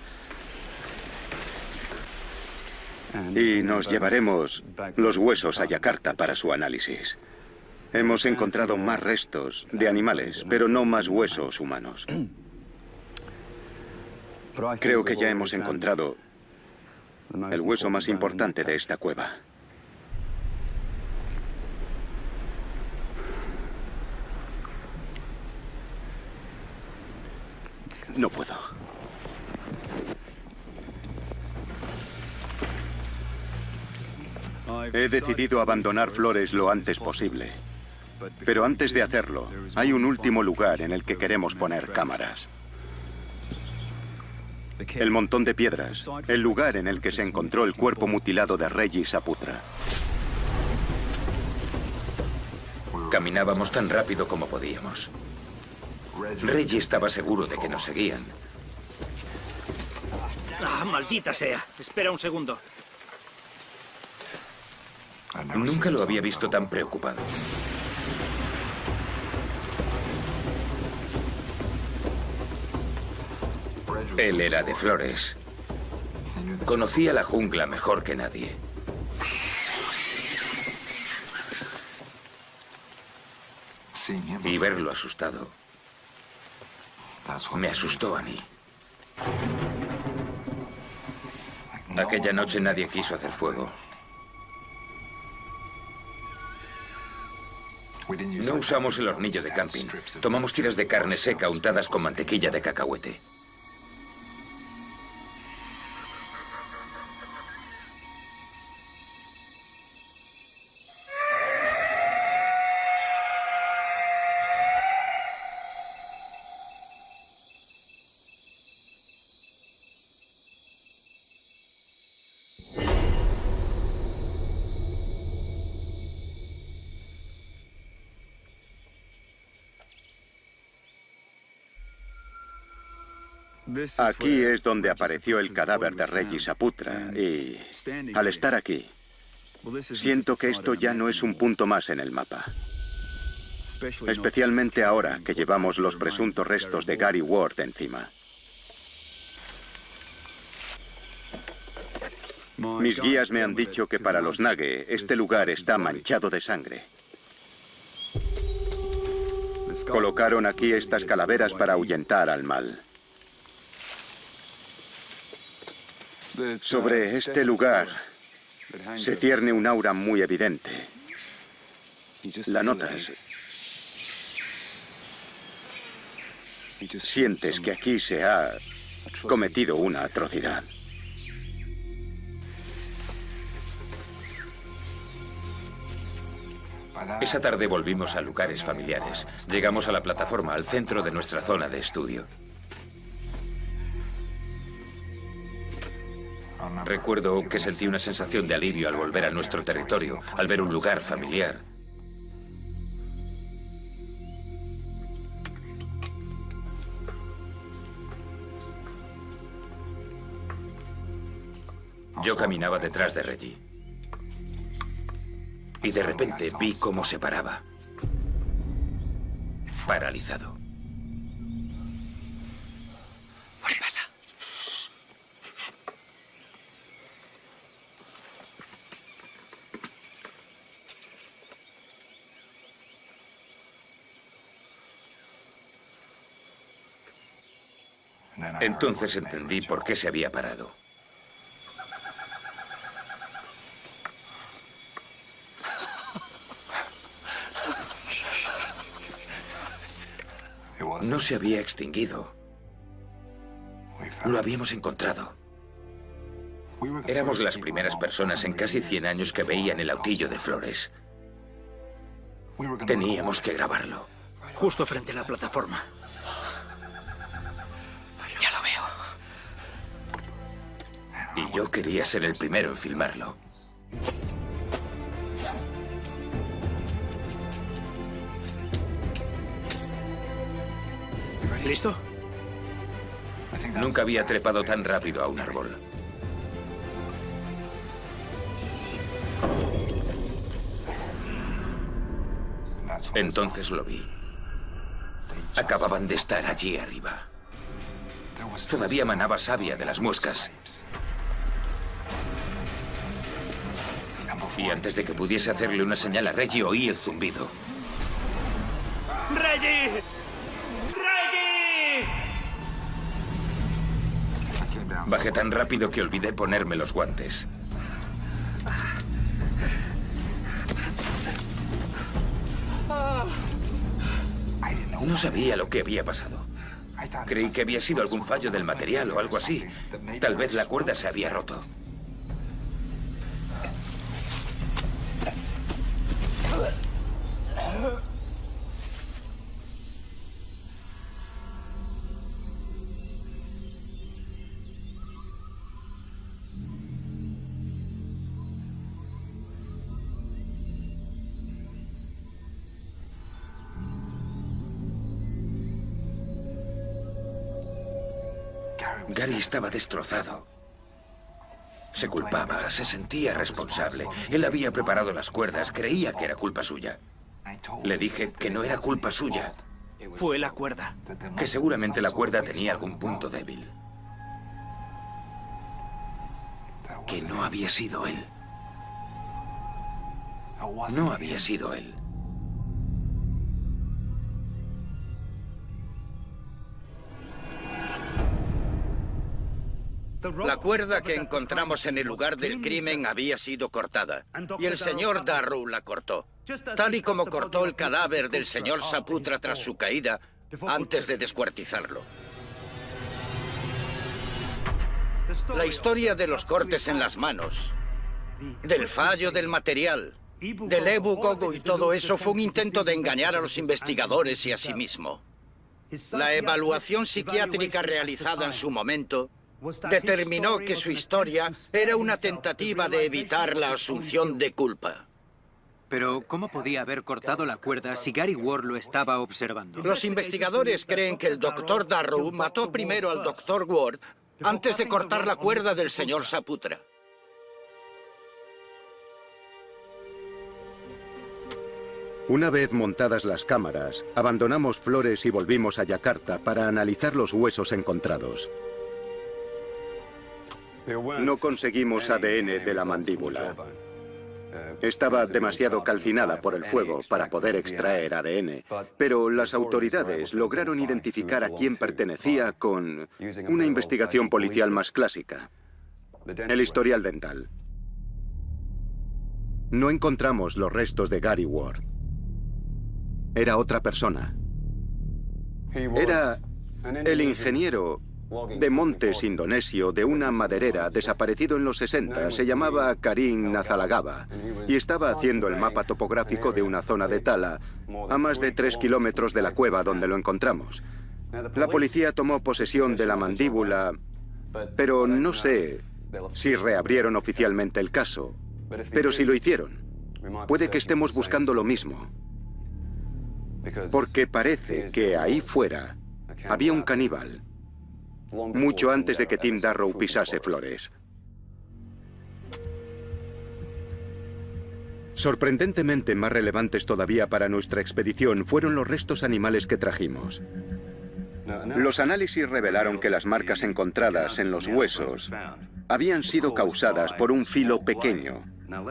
Y nos llevaremos los huesos a Yakarta para su análisis. Hemos encontrado más restos de animales, pero no más huesos humanos. Creo que ya hemos encontrado el hueso más importante de esta cueva. No puedo. He decidido abandonar Flores lo antes posible. Pero antes de hacerlo, hay un último lugar en el que queremos poner cámaras. El montón de piedras, el lugar en el que se encontró el cuerpo mutilado de Reggie Saputra. Caminábamos tan rápido como podíamos. Reggie estaba seguro de que nos seguían. ¡Ah, maldita sea! Espera un segundo. Nunca lo había visto tan preocupado. Él era de Flores. Conocía la jungla mejor que nadie. Y verlo asustado me asustó a mí. Aquella noche nadie quiso hacer fuego. No usamos el hornillo de camping. Tomamos tiras de carne seca untadas con mantequilla de cacahuete. Aquí es donde apareció el cadáver de Reggie Saputra y, al estar aquí, siento que esto ya no es un punto más en el mapa. Especialmente ahora que llevamos los presuntos restos de Gary Ward encima. Mis guías me han dicho que para los Nage este lugar está manchado de sangre. Colocaron aquí estas calaveras para ahuyentar al mal. Sobre este lugar se cierne un aura muy evidente. La notas. Sientes que aquí se ha cometido una atrocidad. Esa tarde volvimos a lugares familiares. Llegamos a la plataforma, al centro de nuestra zona de estudio. Recuerdo que sentí una sensación de alivio al volver a nuestro territorio, al ver un lugar familiar. Yo caminaba detrás de Reggie. Y de repente vi cómo se paraba. Paralizado. ¿Qué pasa? Entonces entendí por qué se había parado. No se había extinguido. Lo habíamos encontrado. Éramos las primeras personas en casi 100 años que veían el autillo de Flores. Teníamos que grabarlo. Justo frente a la plataforma. Ya lo veo. Y yo quería ser el primero en filmarlo. ¿Listo? Nunca había trepado tan rápido a un árbol. Entonces lo vi. Acababan de estar allí arriba. Todavía manaba savia de las muescas. Y antes de que pudiese hacerle una señal a Reggie, oí el zumbido. ¡Reggie! Bajé tan rápido que olvidé ponerme los guantes. No sabía lo que había pasado. Creí que había sido algún fallo del material o algo así. Tal vez la cuerda se había roto. Gary estaba destrozado. Se culpaba, se sentía responsable. Él había preparado las cuerdas, creía que era culpa suya. Le dije que no era culpa suya. Fue la cuerda. Que seguramente la cuerda tenía algún punto débil. Que no había sido él. No había sido él. La cuerda que encontramos en el lugar del crimen había sido cortada, y el señor Darrow la cortó, tal y como cortó el cadáver del señor Saputra tras su caída, antes de descuartizarlo. La historia de los cortes en las manos, del fallo del material, del Ebu Gogo y todo eso fue un intento de engañar a los investigadores y a sí mismo. La evaluación psiquiátrica realizada en su momento determinó que su historia era una tentativa de evitar la asunción de culpa. Pero, ¿cómo podía haber cortado la cuerda si Gary Ward lo estaba observando? Los investigadores creen que el Dr. Darrow mató primero al Dr. Ward antes de cortar la cuerda del señor Saputra. Una vez montadas las cámaras, abandonamos Flores y volvimos a Yakarta para analizar los huesos encontrados. No conseguimos ADN de la mandíbula. Estaba demasiado calcinada por el fuego para poder extraer ADN, pero las autoridades lograron identificar a quién pertenecía con una investigación policial más clásica: el historial dental. No encontramos los restos de Gary Ward. Era otra persona. Era el ingeniero de montes indonesio de una maderera desaparecido en los 60. Se llamaba Karim Nazalagaba y estaba haciendo el mapa topográfico de una zona de tala a más de 3 kilómetros de la cueva donde lo encontramos. La policía tomó posesión de la mandíbula, pero no sé si reabrieron oficialmente el caso. Pero si lo hicieron, puede que estemos buscando lo mismo. Porque parece que ahí fuera había un caníbal, mucho antes de que Tim Darrow pisase Flores. Sorprendentemente más relevantes todavía para nuestra expedición fueron los restos animales que trajimos. Los análisis revelaron que las marcas encontradas en los huesos habían sido causadas por un filo pequeño.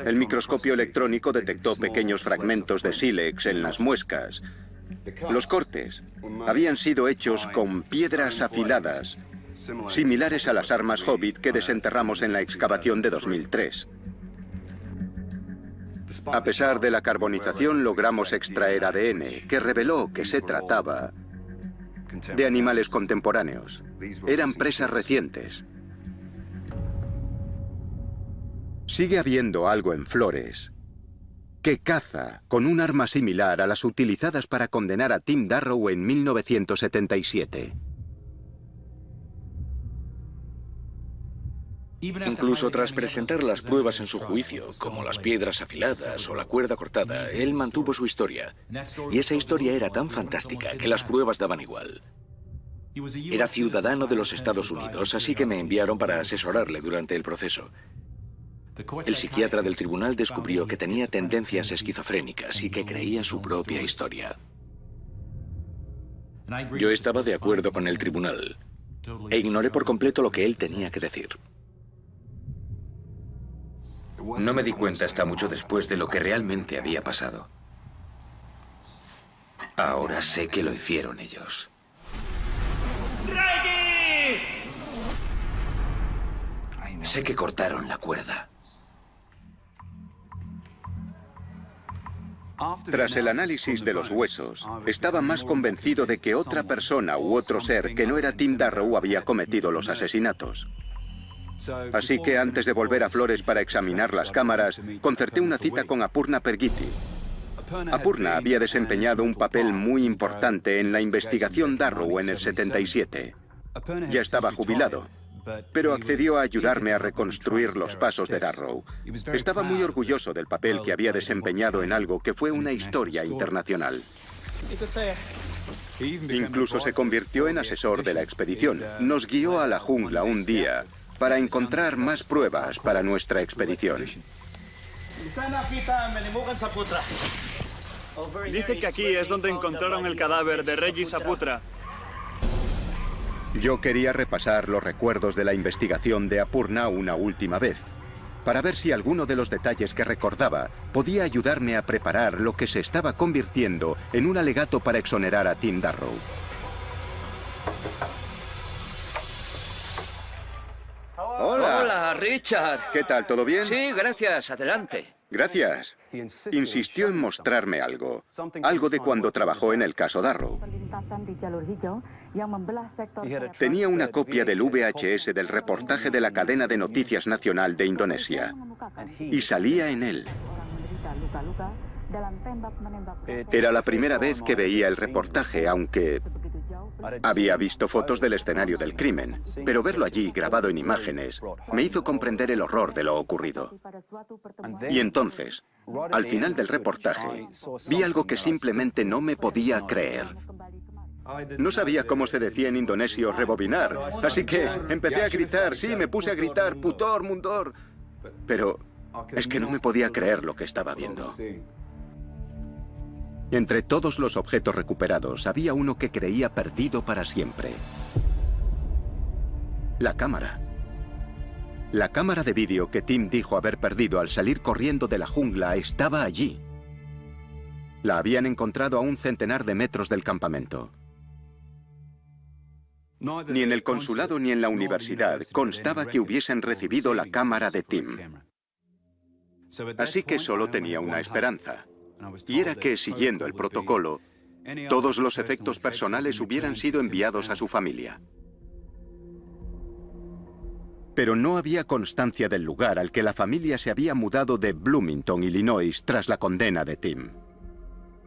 El microscopio electrónico detectó pequeños fragmentos de sílex en las muescas. Los cortes habían sido hechos con piedras afiladas, similares a las armas Hobbit que desenterramos en la excavación de 2003. A pesar de la carbonización, logramos extraer ADN, que reveló que se trataba de animales contemporáneos. Eran presas recientes. Sigue habiendo algo en Flores que caza con un arma similar a las utilizadas para condenar a Tim Darrow en 1977. Incluso tras presentar las pruebas en su juicio, como las piedras afiladas o la cuerda cortada, él mantuvo su historia. Y esa historia era tan fantástica que las pruebas daban igual. Era ciudadano de los Estados Unidos, así que me enviaron para asesorarle durante el proceso. El psiquiatra del tribunal descubrió que tenía tendencias esquizofrénicas y que creía su propia historia. Yo estaba de acuerdo con el tribunal e ignoré por completo lo que él tenía que decir. No me di cuenta hasta mucho después de lo que realmente había pasado. Ahora sé que lo hicieron ellos. ¡Reggie! Sé que cortaron la cuerda. Tras el análisis de los huesos, estaba más convencido de que otra persona u otro ser que no era Tim Darrow había cometido los asesinatos. Así que antes de volver a Flores para examinar las cámaras, concerté una cita con Apurna Pergiti. Apurna había desempeñado un papel muy importante en la investigación Darrow en el 77. Ya estaba jubilado, pero accedió a ayudarme a reconstruir los pasos de Darrow. Estaba muy orgulloso del papel que había desempeñado en algo que fue una historia internacional. Incluso se convirtió en asesor de la expedición. Nos guió a la jungla un día para encontrar más pruebas para nuestra expedición. Dice que aquí es donde encontraron el cadáver de Reggie Saputra. Yo quería repasar los recuerdos de la investigación de Apurna una última vez, para ver si alguno de los detalles que recordaba podía ayudarme a preparar lo que se estaba convirtiendo en un alegato para exonerar a Tim Darrow. Hola. Hola, Richard. ¿Qué tal? ¿Todo bien? Sí, gracias. Adelante. Gracias. Insistió en mostrarme algo. Algo de cuando trabajó en el caso Darrow. Tenía una copia del VHS del reportaje de la cadena de noticias nacional de Indonesia. Y salía en él. Era la primera vez que veía el reportaje, aunque había visto fotos del escenario del crimen, pero verlo allí grabado en imágenes me hizo comprender el horror de lo ocurrido. Y entonces, al final del reportaje, vi algo que simplemente no me podía creer. No sabía cómo se decía en indonesio rebobinar, así que empecé a gritar, sí, me puse a gritar, putor, mundor. Pero es que no me podía creer lo que estaba viendo. Entre todos los objetos recuperados, había uno que creía perdido para siempre. La cámara. La cámara de vídeo que Tim dijo haber perdido al salir corriendo de la jungla estaba allí. La habían encontrado a un centenar de metros del campamento. Ni en el consulado ni en la universidad constaba que hubiesen recibido la cámara de Tim. Así que solo tenía una esperanza. Y era que, siguiendo el protocolo, todos los efectos personales hubieran sido enviados a su familia. Pero no había constancia del lugar al que la familia se había mudado de Bloomington, Illinois, tras la condena de Tim.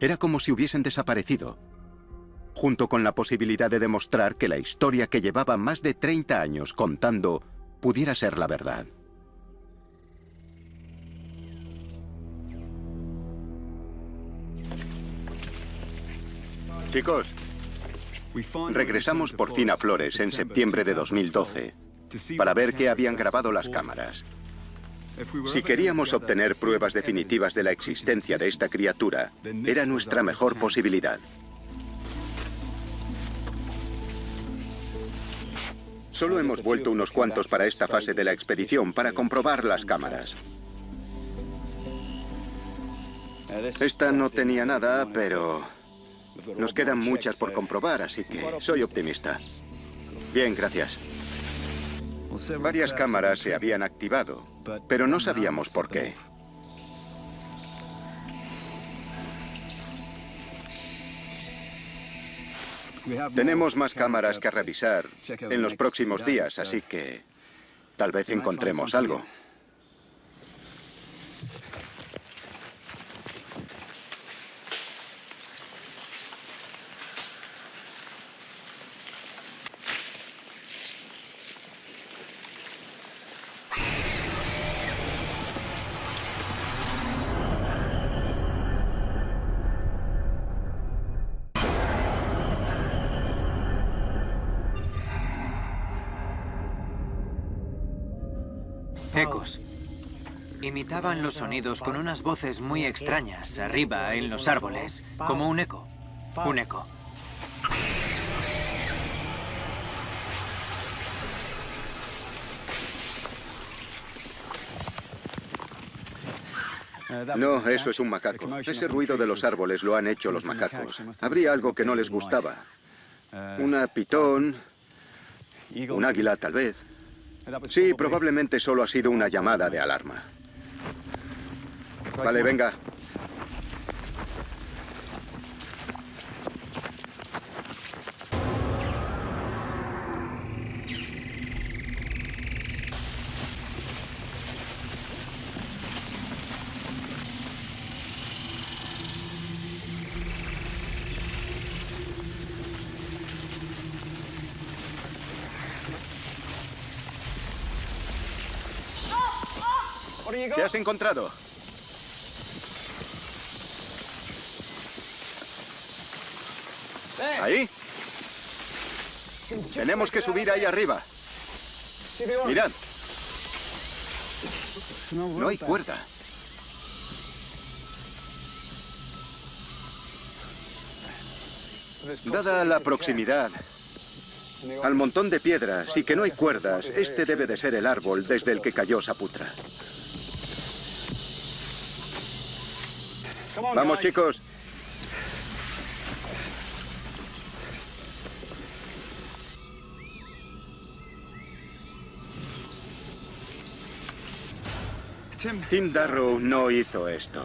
Era como si hubiesen desaparecido, junto con la posibilidad de demostrar que la historia que llevaba más de 30 años contando pudiera ser la verdad. Chicos, regresamos por fin a Flores en septiembre de 2012 para ver qué habían grabado las cámaras. Si queríamos obtener pruebas definitivas de la existencia de esta criatura, era nuestra mejor posibilidad. Solo hemos vuelto unos cuantos para esta fase de la expedición para comprobar las cámaras. Esta no tenía nada, pero nos quedan muchas por comprobar, así que soy optimista. Bien, gracias. Varias cámaras se habían activado, pero no sabíamos por qué. Tenemos más cámaras que revisar en los próximos días, así que tal vez encontremos algo. Ecos. Imitaban los sonidos con unas voces muy extrañas, arriba, en los árboles, como un eco. Un eco. No, eso es un macaco. Ese ruido de los árboles lo han hecho los macacos. Habría algo que no les gustaba. Una pitón, un águila tal vez. Sí, probablemente solo ha sido una llamada de alarma. Vale, venga. ¿Qué has encontrado? ¿Ahí? Tenemos que subir ahí arriba. Mirad. No hay cuerda. Dada la proximidad al montón de piedras y que no hay cuerdas, este debe de ser el árbol desde el que cayó Saputra. Vamos, chicos. Tim Darrow no hizo esto.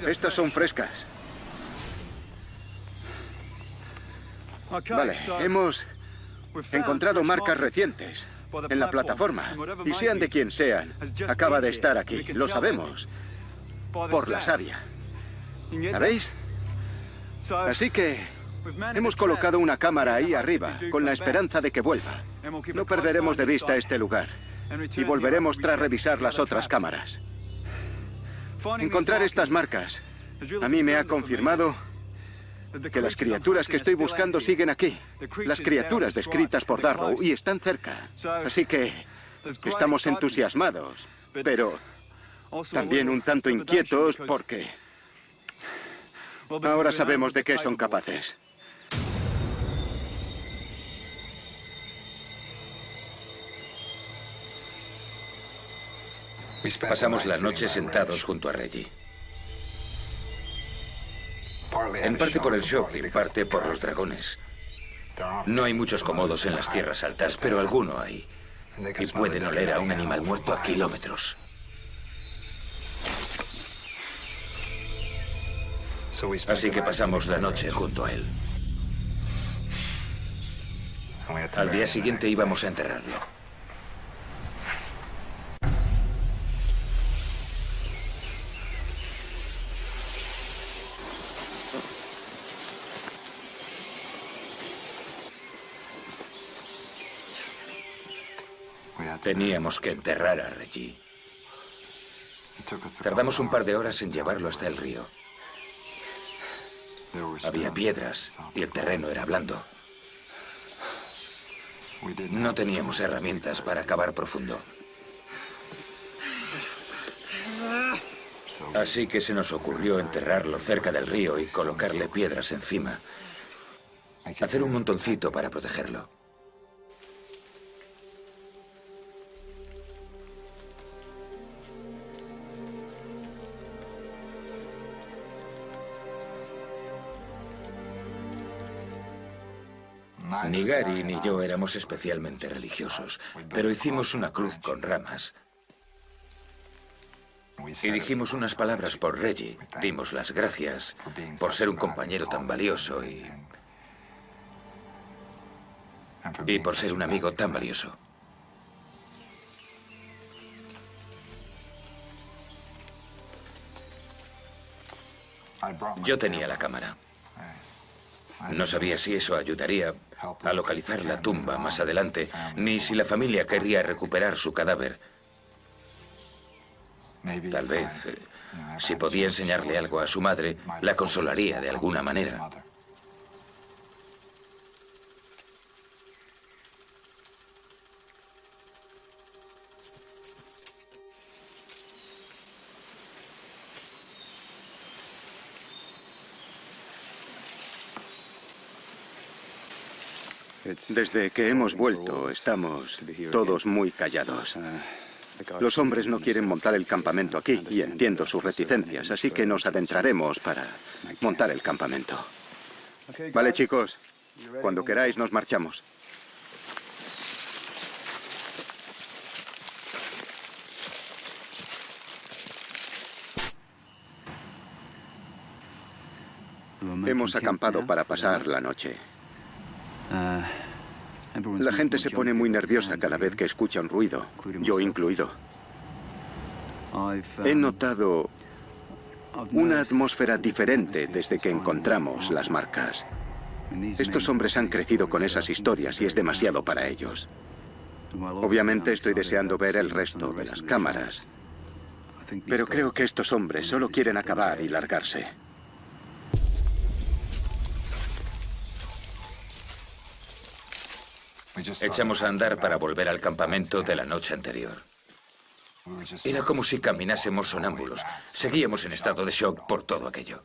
Estas son frescas. Vale, hemos encontrado marcas recientes en la plataforma. Y sean de quien sean, acaba de estar aquí. Lo sabemos. Por la savia. ¿La veis? Así que hemos colocado una cámara ahí arriba, con la esperanza de que vuelva. No perderemos de vista este lugar. Y volveremos tras revisar las otras cámaras. Encontrar estas marcas a mí me ha confirmado que las criaturas que estoy buscando siguen aquí. Las criaturas descritas por Darrow, y están cerca. Así que estamos entusiasmados, pero también un tanto inquietos porque ahora sabemos de qué son capaces. Pasamos la noche sentados junto a Reggie. En parte por el shock y en parte por los dragones. No hay muchos cómodos en las tierras altas, pero alguno hay. Y pueden oler a un animal muerto a kilómetros. Así que pasamos la noche junto a él. Al día siguiente íbamos a enterrarlo. Teníamos que enterrar a Reggie. Tardamos un par de horas en llevarlo hasta el río. Había piedras y el terreno era blando. No teníamos herramientas para cavar profundo. Así que se nos ocurrió enterrarlo cerca del río y colocarle piedras encima. Hacer un montoncito para protegerlo. Ni Gary ni yo éramos especialmente religiosos, pero hicimos una cruz con ramas. Y dijimos unas palabras por Reggie. Dimos las gracias por ser un compañero tan valioso y por ser un amigo tan valioso. Yo tenía la cámara. No sabía si eso ayudaría a localizar la tumba más adelante, ni si la familia querría recuperar su cadáver. Tal vez, si podía enseñarle algo a su madre, la consolaría de alguna manera. Desde que hemos vuelto, estamos todos muy callados. Los hombres no quieren montar el campamento aquí, y entiendo sus reticencias, así que nos adentraremos para montar el campamento. Vale, chicos, cuando queráis nos marchamos. Hemos acampado para pasar la noche. La gente se pone muy nerviosa cada vez que escucha un ruido, yo incluido. He notado una atmósfera diferente desde que encontramos las marcas. Estos hombres han crecido con esas historias y es demasiado para ellos. Obviamente estoy deseando ver el resto de las cámaras, pero creo que estos hombres solo quieren acabar y largarse. Echamos a andar para volver al campamento de la noche anterior. Era como si caminásemos sonámbulos. Seguíamos en estado de shock por todo aquello.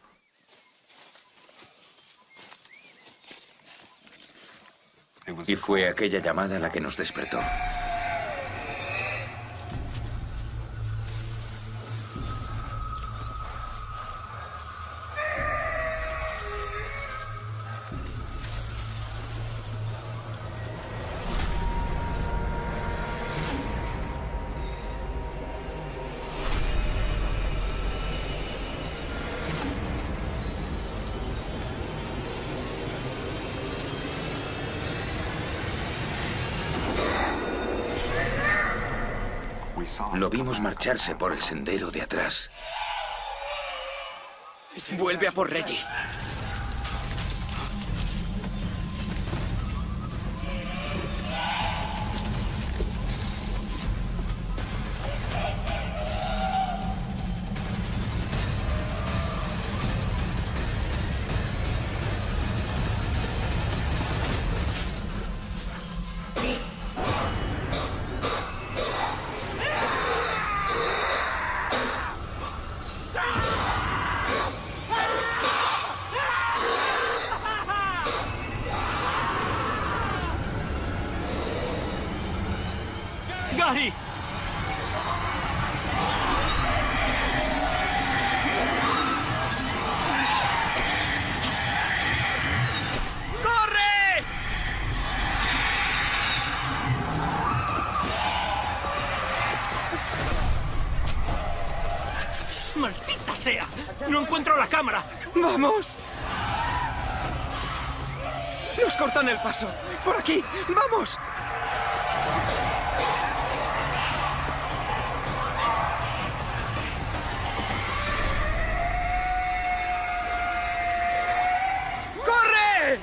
Y fue aquella llamada la que nos despertó. Lo vimos marcharse por el sendero de atrás. Vuelve a por Reggie. ¡Gary! ¡Corre! ¡Maldita sea! ¡No encuentro la cámara! ¡Vamos! ¡Nos cortan el paso! ¡Por aquí! ¡Vamos! ¡Corre!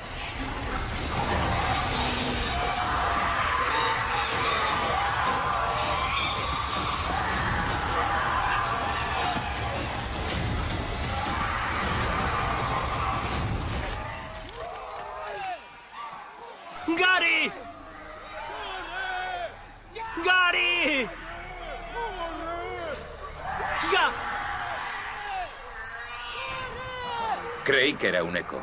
¡Gary! ¡Gary! Creí que era un eco.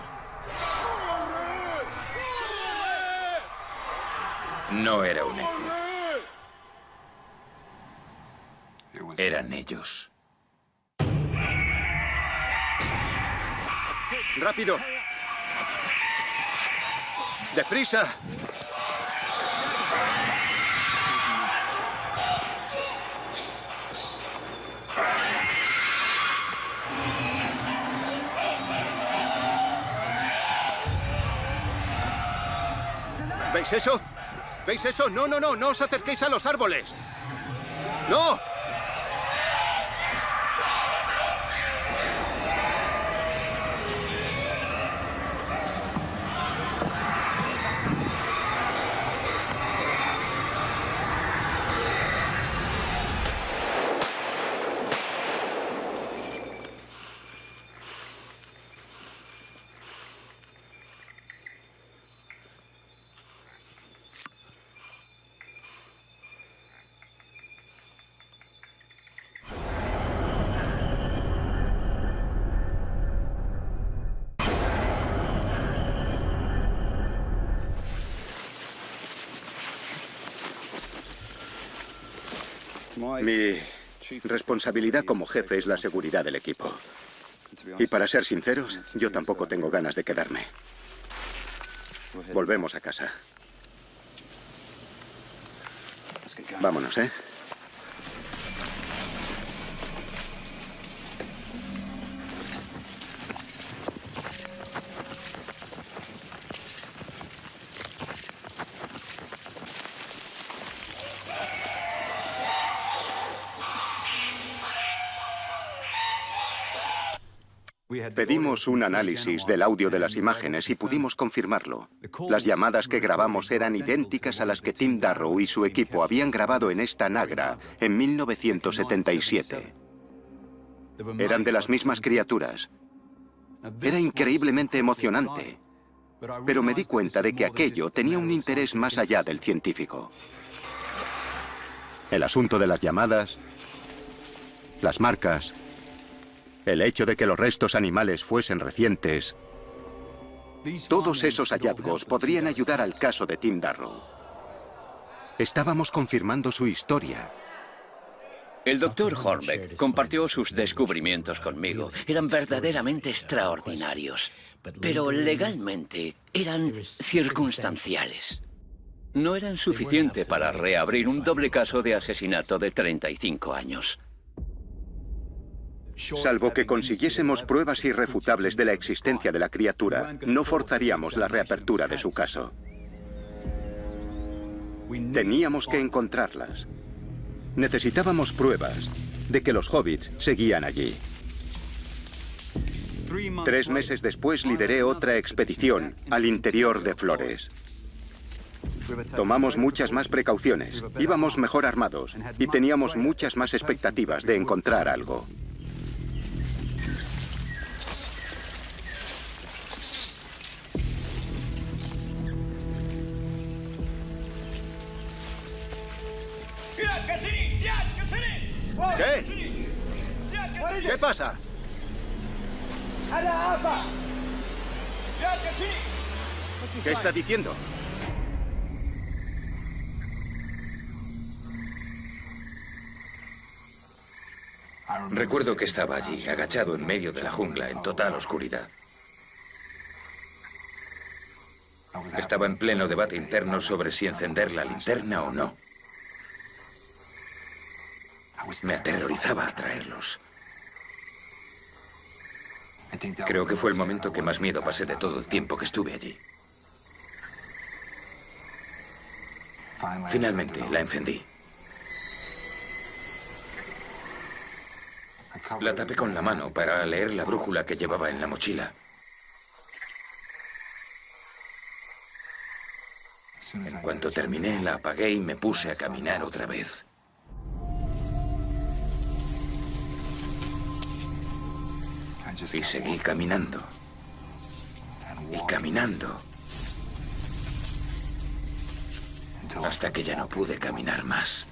No era un eco. Eran ellos. ¡Rápido! ¡Deprisa! ¿Veis eso? ¿Veis eso? No, no, no, no os acerquéis a los árboles. ¡No! Mi responsabilidad como jefe es la seguridad del equipo. Y para ser sinceros, yo tampoco tengo ganas de quedarme. Volvemos a casa. Vámonos, ¿eh? Pedimos un análisis del audio de las imágenes y pudimos confirmarlo. Las llamadas que grabamos eran idénticas a las que Tim Darrow y su equipo habían grabado en esta Nagra en 1977. Eran de las mismas criaturas. Era increíblemente emocionante. Pero me di cuenta de que aquello tenía un interés más allá del científico. El asunto de las llamadas, las marcas, el hecho de que los restos animales fuesen recientes, todos esos hallazgos podrían ayudar al caso de Tim Darrow. Estábamos confirmando su historia. El doctor Hornbeck compartió sus descubrimientos conmigo. Eran verdaderamente extraordinarios, pero legalmente eran circunstanciales. No eran suficiente para reabrir un doble caso de asesinato de 35 años. Salvo que consiguiésemos pruebas irrefutables de la existencia de la criatura, no forzaríamos la reapertura de su caso. Teníamos que encontrarlas. Necesitábamos pruebas de que los hobbits seguían allí. 3 meses después lideré otra expedición al interior de Flores. Tomamos muchas más precauciones, íbamos mejor armados y teníamos muchas más expectativas de encontrar algo. ¿Qué? ¿Qué pasa? ¿Qué está diciendo? Recuerdo que estaba allí, agachado en medio de la jungla, en total oscuridad. Estaba en pleno debate interno sobre si encender la linterna o no. Me aterrorizaba atraerlos. Creo que fue el momento que más miedo pasé de todo el tiempo que estuve allí. Finalmente la encendí. La tapé con la mano para leer la brújula que llevaba en la mochila. En cuanto terminé, la apagué y me puse a caminar otra vez. Y seguí caminando. Y caminando. Hasta que ya no pude caminar más.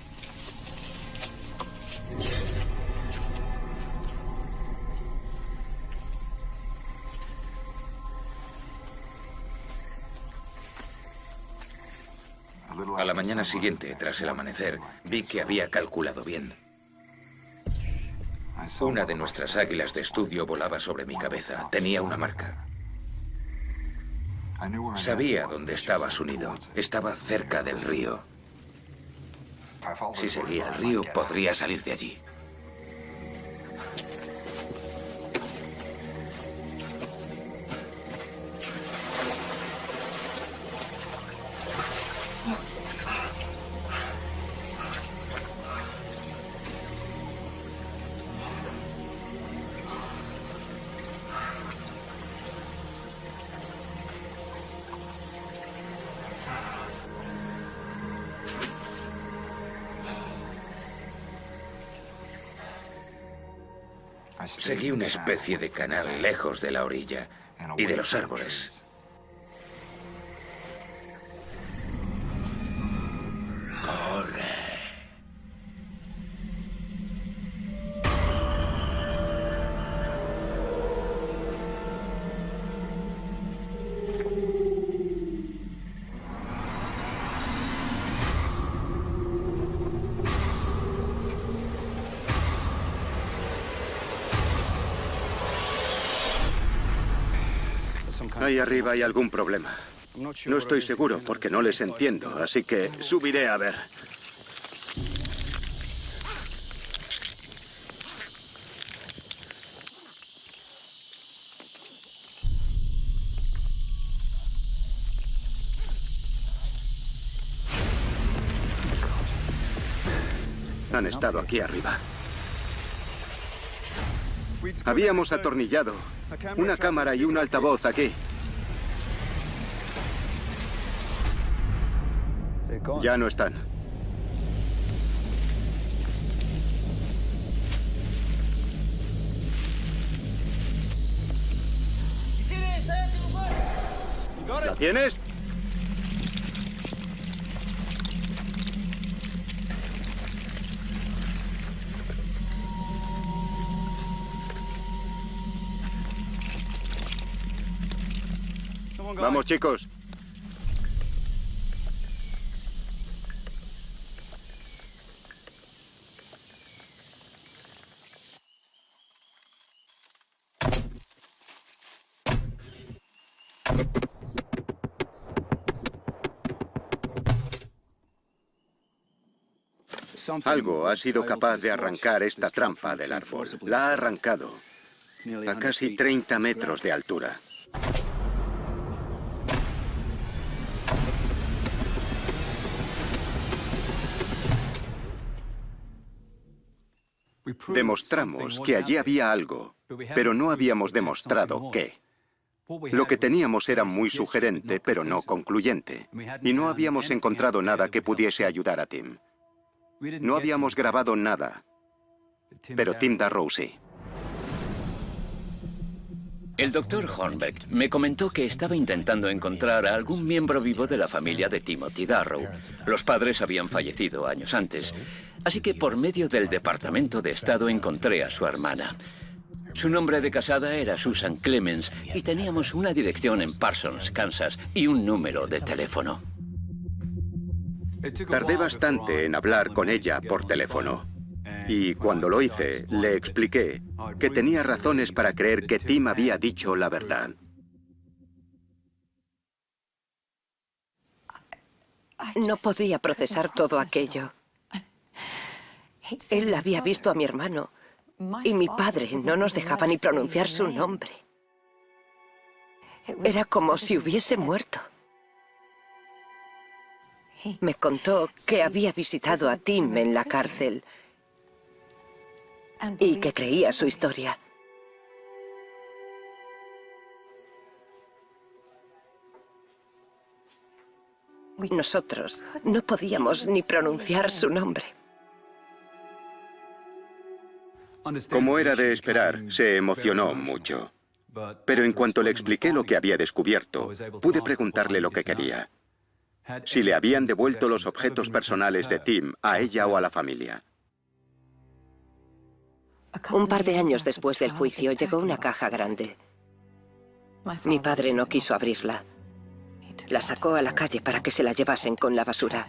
A la mañana siguiente, tras el amanecer, vi que había calculado bien. Una de nuestras águilas de estudio volaba sobre mi cabeza. Tenía una marca. Sabía dónde estaba su nido. Estaba cerca del río. Si seguía el río, podría salir de allí. Seguí una especie de canal lejos de la orilla y de los árboles. Corre. Ahí arriba hay algún problema. No estoy seguro porque no les entiendo, así que subiré a ver. Han estado aquí arriba. Habíamos atornillado Una cámara y un altavoz aquí. Ya no están. ¿La tienes? Vamos, chicos. Algo ha sido capaz de arrancar esta trampa del árbol. La ha arrancado a casi 30 metros de altura. Demostramos que allí había algo, pero no habíamos demostrado qué. Lo que teníamos era muy sugerente, pero no concluyente. Y no habíamos encontrado nada que pudiese ayudar a Tim. No habíamos grabado nada, pero Tim Darrow sí. El doctor Hornbeck me comentó que estaba intentando encontrar a algún miembro vivo de la familia de Timothy Darrow. Los padres habían fallecido años antes, así que por medio del Departamento de Estado encontré a su hermana. Su nombre de casada era Susan Clemens y teníamos una dirección en Parsons, Kansas, y un número de teléfono. Tardé bastante en hablar con ella por teléfono. Y cuando lo hice, le expliqué que tenía razones para creer que Tim había dicho la verdad. No podía procesar todo aquello. Él había visto a mi hermano y mi padre no nos dejaba ni pronunciar su nombre. Era como si hubiese muerto. Me contó que había visitado a Tim en la cárcel y que creía su historia. Nosotros no podíamos ni pronunciar su nombre. Como era de esperar, se emocionó mucho. Pero en cuanto le expliqué lo que había descubierto, pude preguntarle lo que quería. Si le habían devuelto los objetos personales de Tim a ella o a la familia. Un par de años después del juicio llegó una caja grande. Mi padre no quiso abrirla. La sacó a la calle para que se la llevasen con la basura.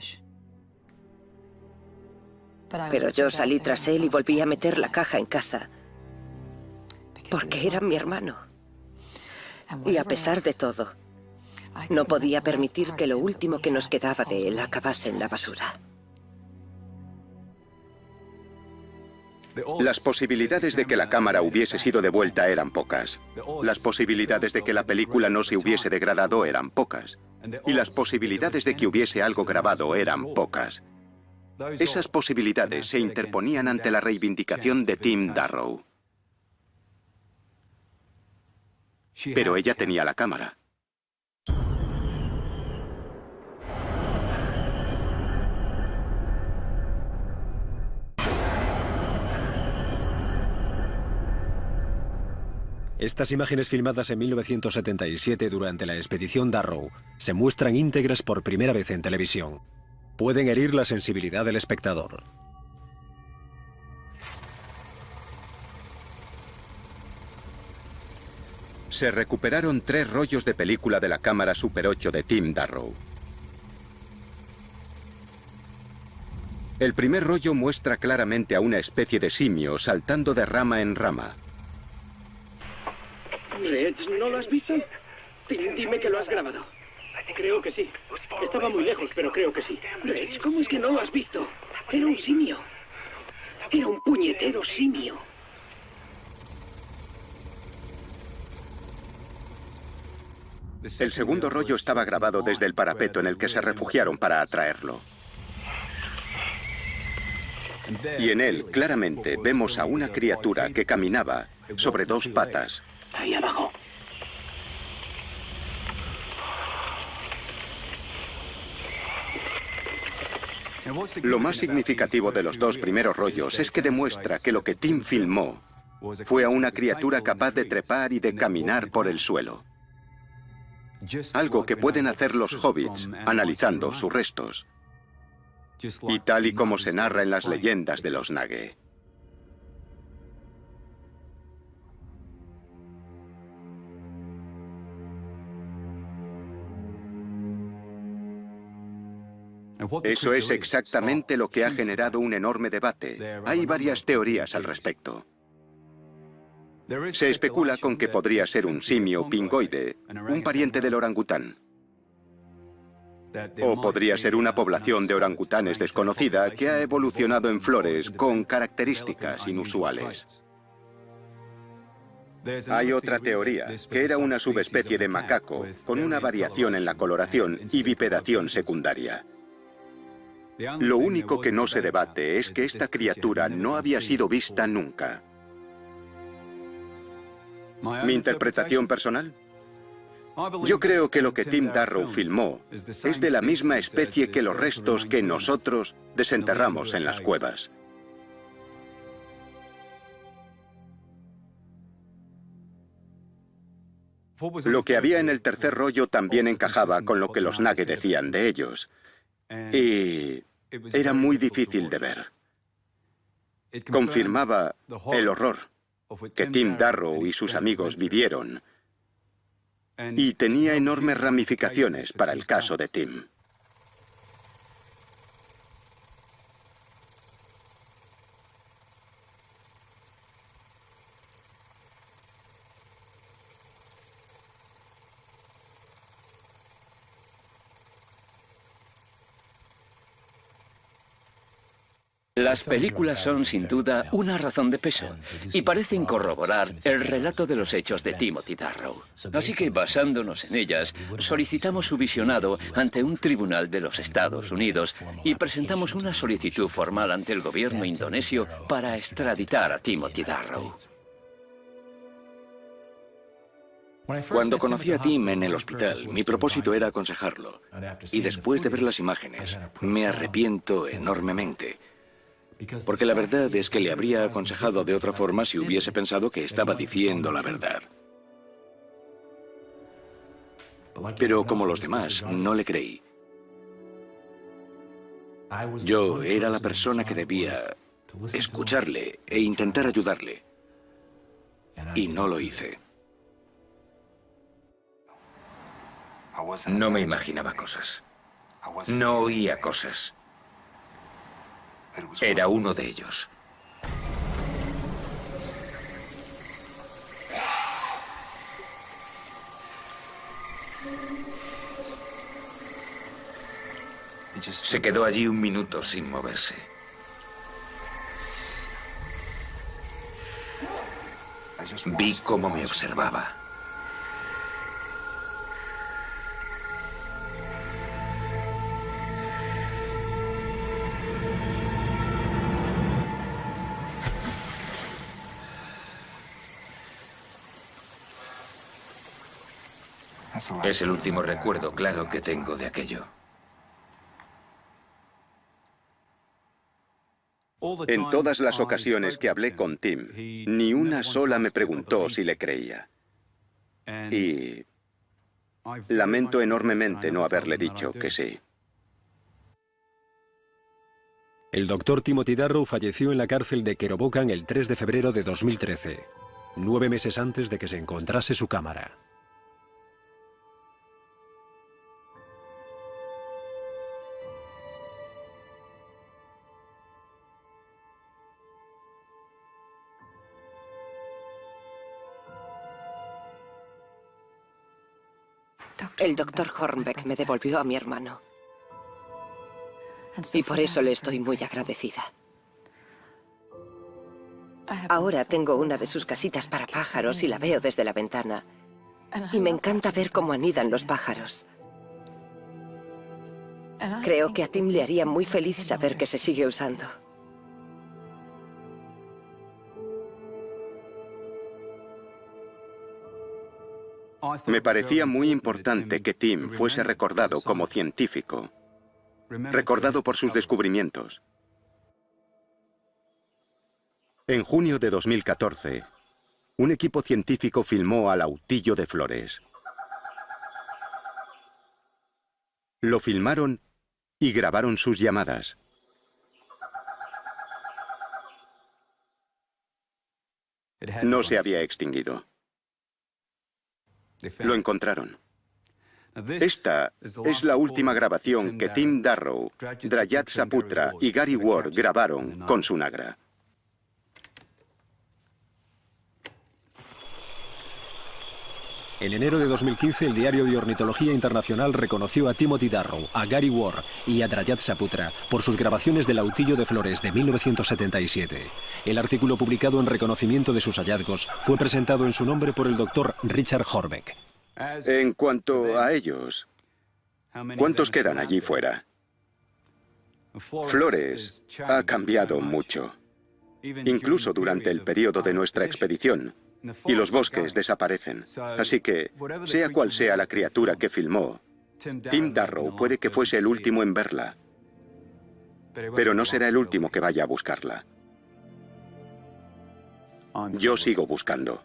Pero yo salí tras él y volví a meter la caja en casa. Porque era mi hermano. Y a pesar de todo, no podía permitir que lo último que nos quedaba de él acabase en la basura. Las posibilidades de que la cámara hubiese sido devuelta eran pocas. Las posibilidades de que la película no se hubiese degradado eran pocas. Y las posibilidades de que hubiese algo grabado eran pocas. Esas posibilidades se interponían ante la reivindicación de Tim Darrow. Pero ella tenía la cámara. Estas imágenes filmadas en 1977 durante la expedición Darrow se muestran íntegras por primera vez en televisión. Pueden herir la sensibilidad del espectador. Se recuperaron 3 rollos de película de la cámara Super 8 de Tim Darrow. El primer rollo muestra claramente a una especie de simio saltando de rama en rama. Reg, ¿no lo has visto? Dime que lo has grabado. Creo que sí. Estaba muy lejos, pero creo que sí. Reg, ¿cómo es que no lo has visto? Era un simio. Era un puñetero simio. El segundo rollo estaba grabado desde el parapeto en el que se refugiaron para atraerlo. Y en él, claramente, vemos a una criatura que caminaba sobre 2 patas, Ahí abajo. Lo más significativo de los dos primeros rollos es que demuestra que lo que Tim filmó fue a una criatura capaz de trepar y de caminar por el suelo. Algo que pueden hacer los hobbits analizando sus restos. Y tal y como se narra en las leyendas de los Nage. Eso es exactamente lo que ha generado un enorme debate. Hay varias teorías al respecto. Se especula con que podría ser un simio pingoide, un pariente del orangután. O podría ser una población de orangutanes desconocida que ha evolucionado en Flores con características inusuales. Hay otra teoría, que era una subespecie de macaco con una variación en la coloración y bipedación secundaria. Lo único que no se debate es que esta criatura no había sido vista nunca. ¿Mi interpretación personal? Yo creo que lo que Tim Darrow filmó es de la misma especie que los restos que nosotros desenterramos en las cuevas. Lo que había en el tercer rollo también encajaba con lo que los Nage decían de ellos. Y era muy difícil de ver. Confirmaba el horror que Tim Darrow y sus amigos vivieron. Y tenía enormes ramificaciones para el caso de Tim. Las películas son, sin duda, una razón de peso y parecen corroborar el relato de los hechos de Timothy Darrow. Así que, basándonos en ellas, solicitamos su visionado ante un tribunal de los Estados Unidos y presentamos una solicitud formal ante el gobierno indonesio para extraditar a Timothy Darrow. Cuando conocí a Tim en el hospital, mi propósito era aconsejarlo. Y después de ver las imágenes, me arrepiento enormemente. Porque la verdad es que le habría aconsejado de otra forma si hubiese pensado que estaba diciendo la verdad. Pero como los demás, no le creí. Yo era la persona que debía escucharle e intentar ayudarle. Y no lo hice. No me imaginaba cosas. No oía cosas. Era uno de ellos. Se quedó allí un minuto sin moverse. Vi cómo me observaba. Es el último recuerdo claro que tengo de aquello. En todas las ocasiones que hablé con Tim, ni una sola me preguntó si le creía. Y lamento enormemente no haberle dicho que sí. El doctor Timothy Darrow falleció en la cárcel de Kerobokan el 3 de febrero de 2013, 9 meses antes de que se encontrase su cámara. El doctor Hornbeck me devolvió a mi hermano. Y por eso le estoy muy agradecida. Ahora tengo una de sus casitas para pájaros y la veo desde la ventana. Y me encanta ver cómo anidan los pájaros. Creo que a Tim le haría muy feliz saber que se sigue usando. Me parecía muy importante que Tim fuese recordado como científico, recordado por sus descubrimientos. En junio de 2014, un equipo científico filmó al Autillo de Flores. Lo filmaron y grabaron sus llamadas. No se había extinguido. Lo encontraron. Esta es la última grabación que Tim Darrow, Drayat Saputra y Gary Ward grabaron con su Nagra. En enero de 2015, el Diario de Ornitología Internacional reconoció a Timothy Darrow, a Gary Ward y a Drayat Saputra por sus grabaciones del Autillo de Flores de 1977. El artículo publicado en reconocimiento de sus hallazgos fue presentado en su nombre por el doctor Richard Horbeck. En cuanto a ellos, ¿cuántos quedan allí fuera? Flores ha cambiado mucho, incluso durante el periodo de nuestra expedición. Y los bosques desaparecen. Así que, sea cual sea la criatura que filmó, Tim Darrow puede que fuese el último en verla. Pero no será el último que vaya a buscarla. Yo sigo buscando.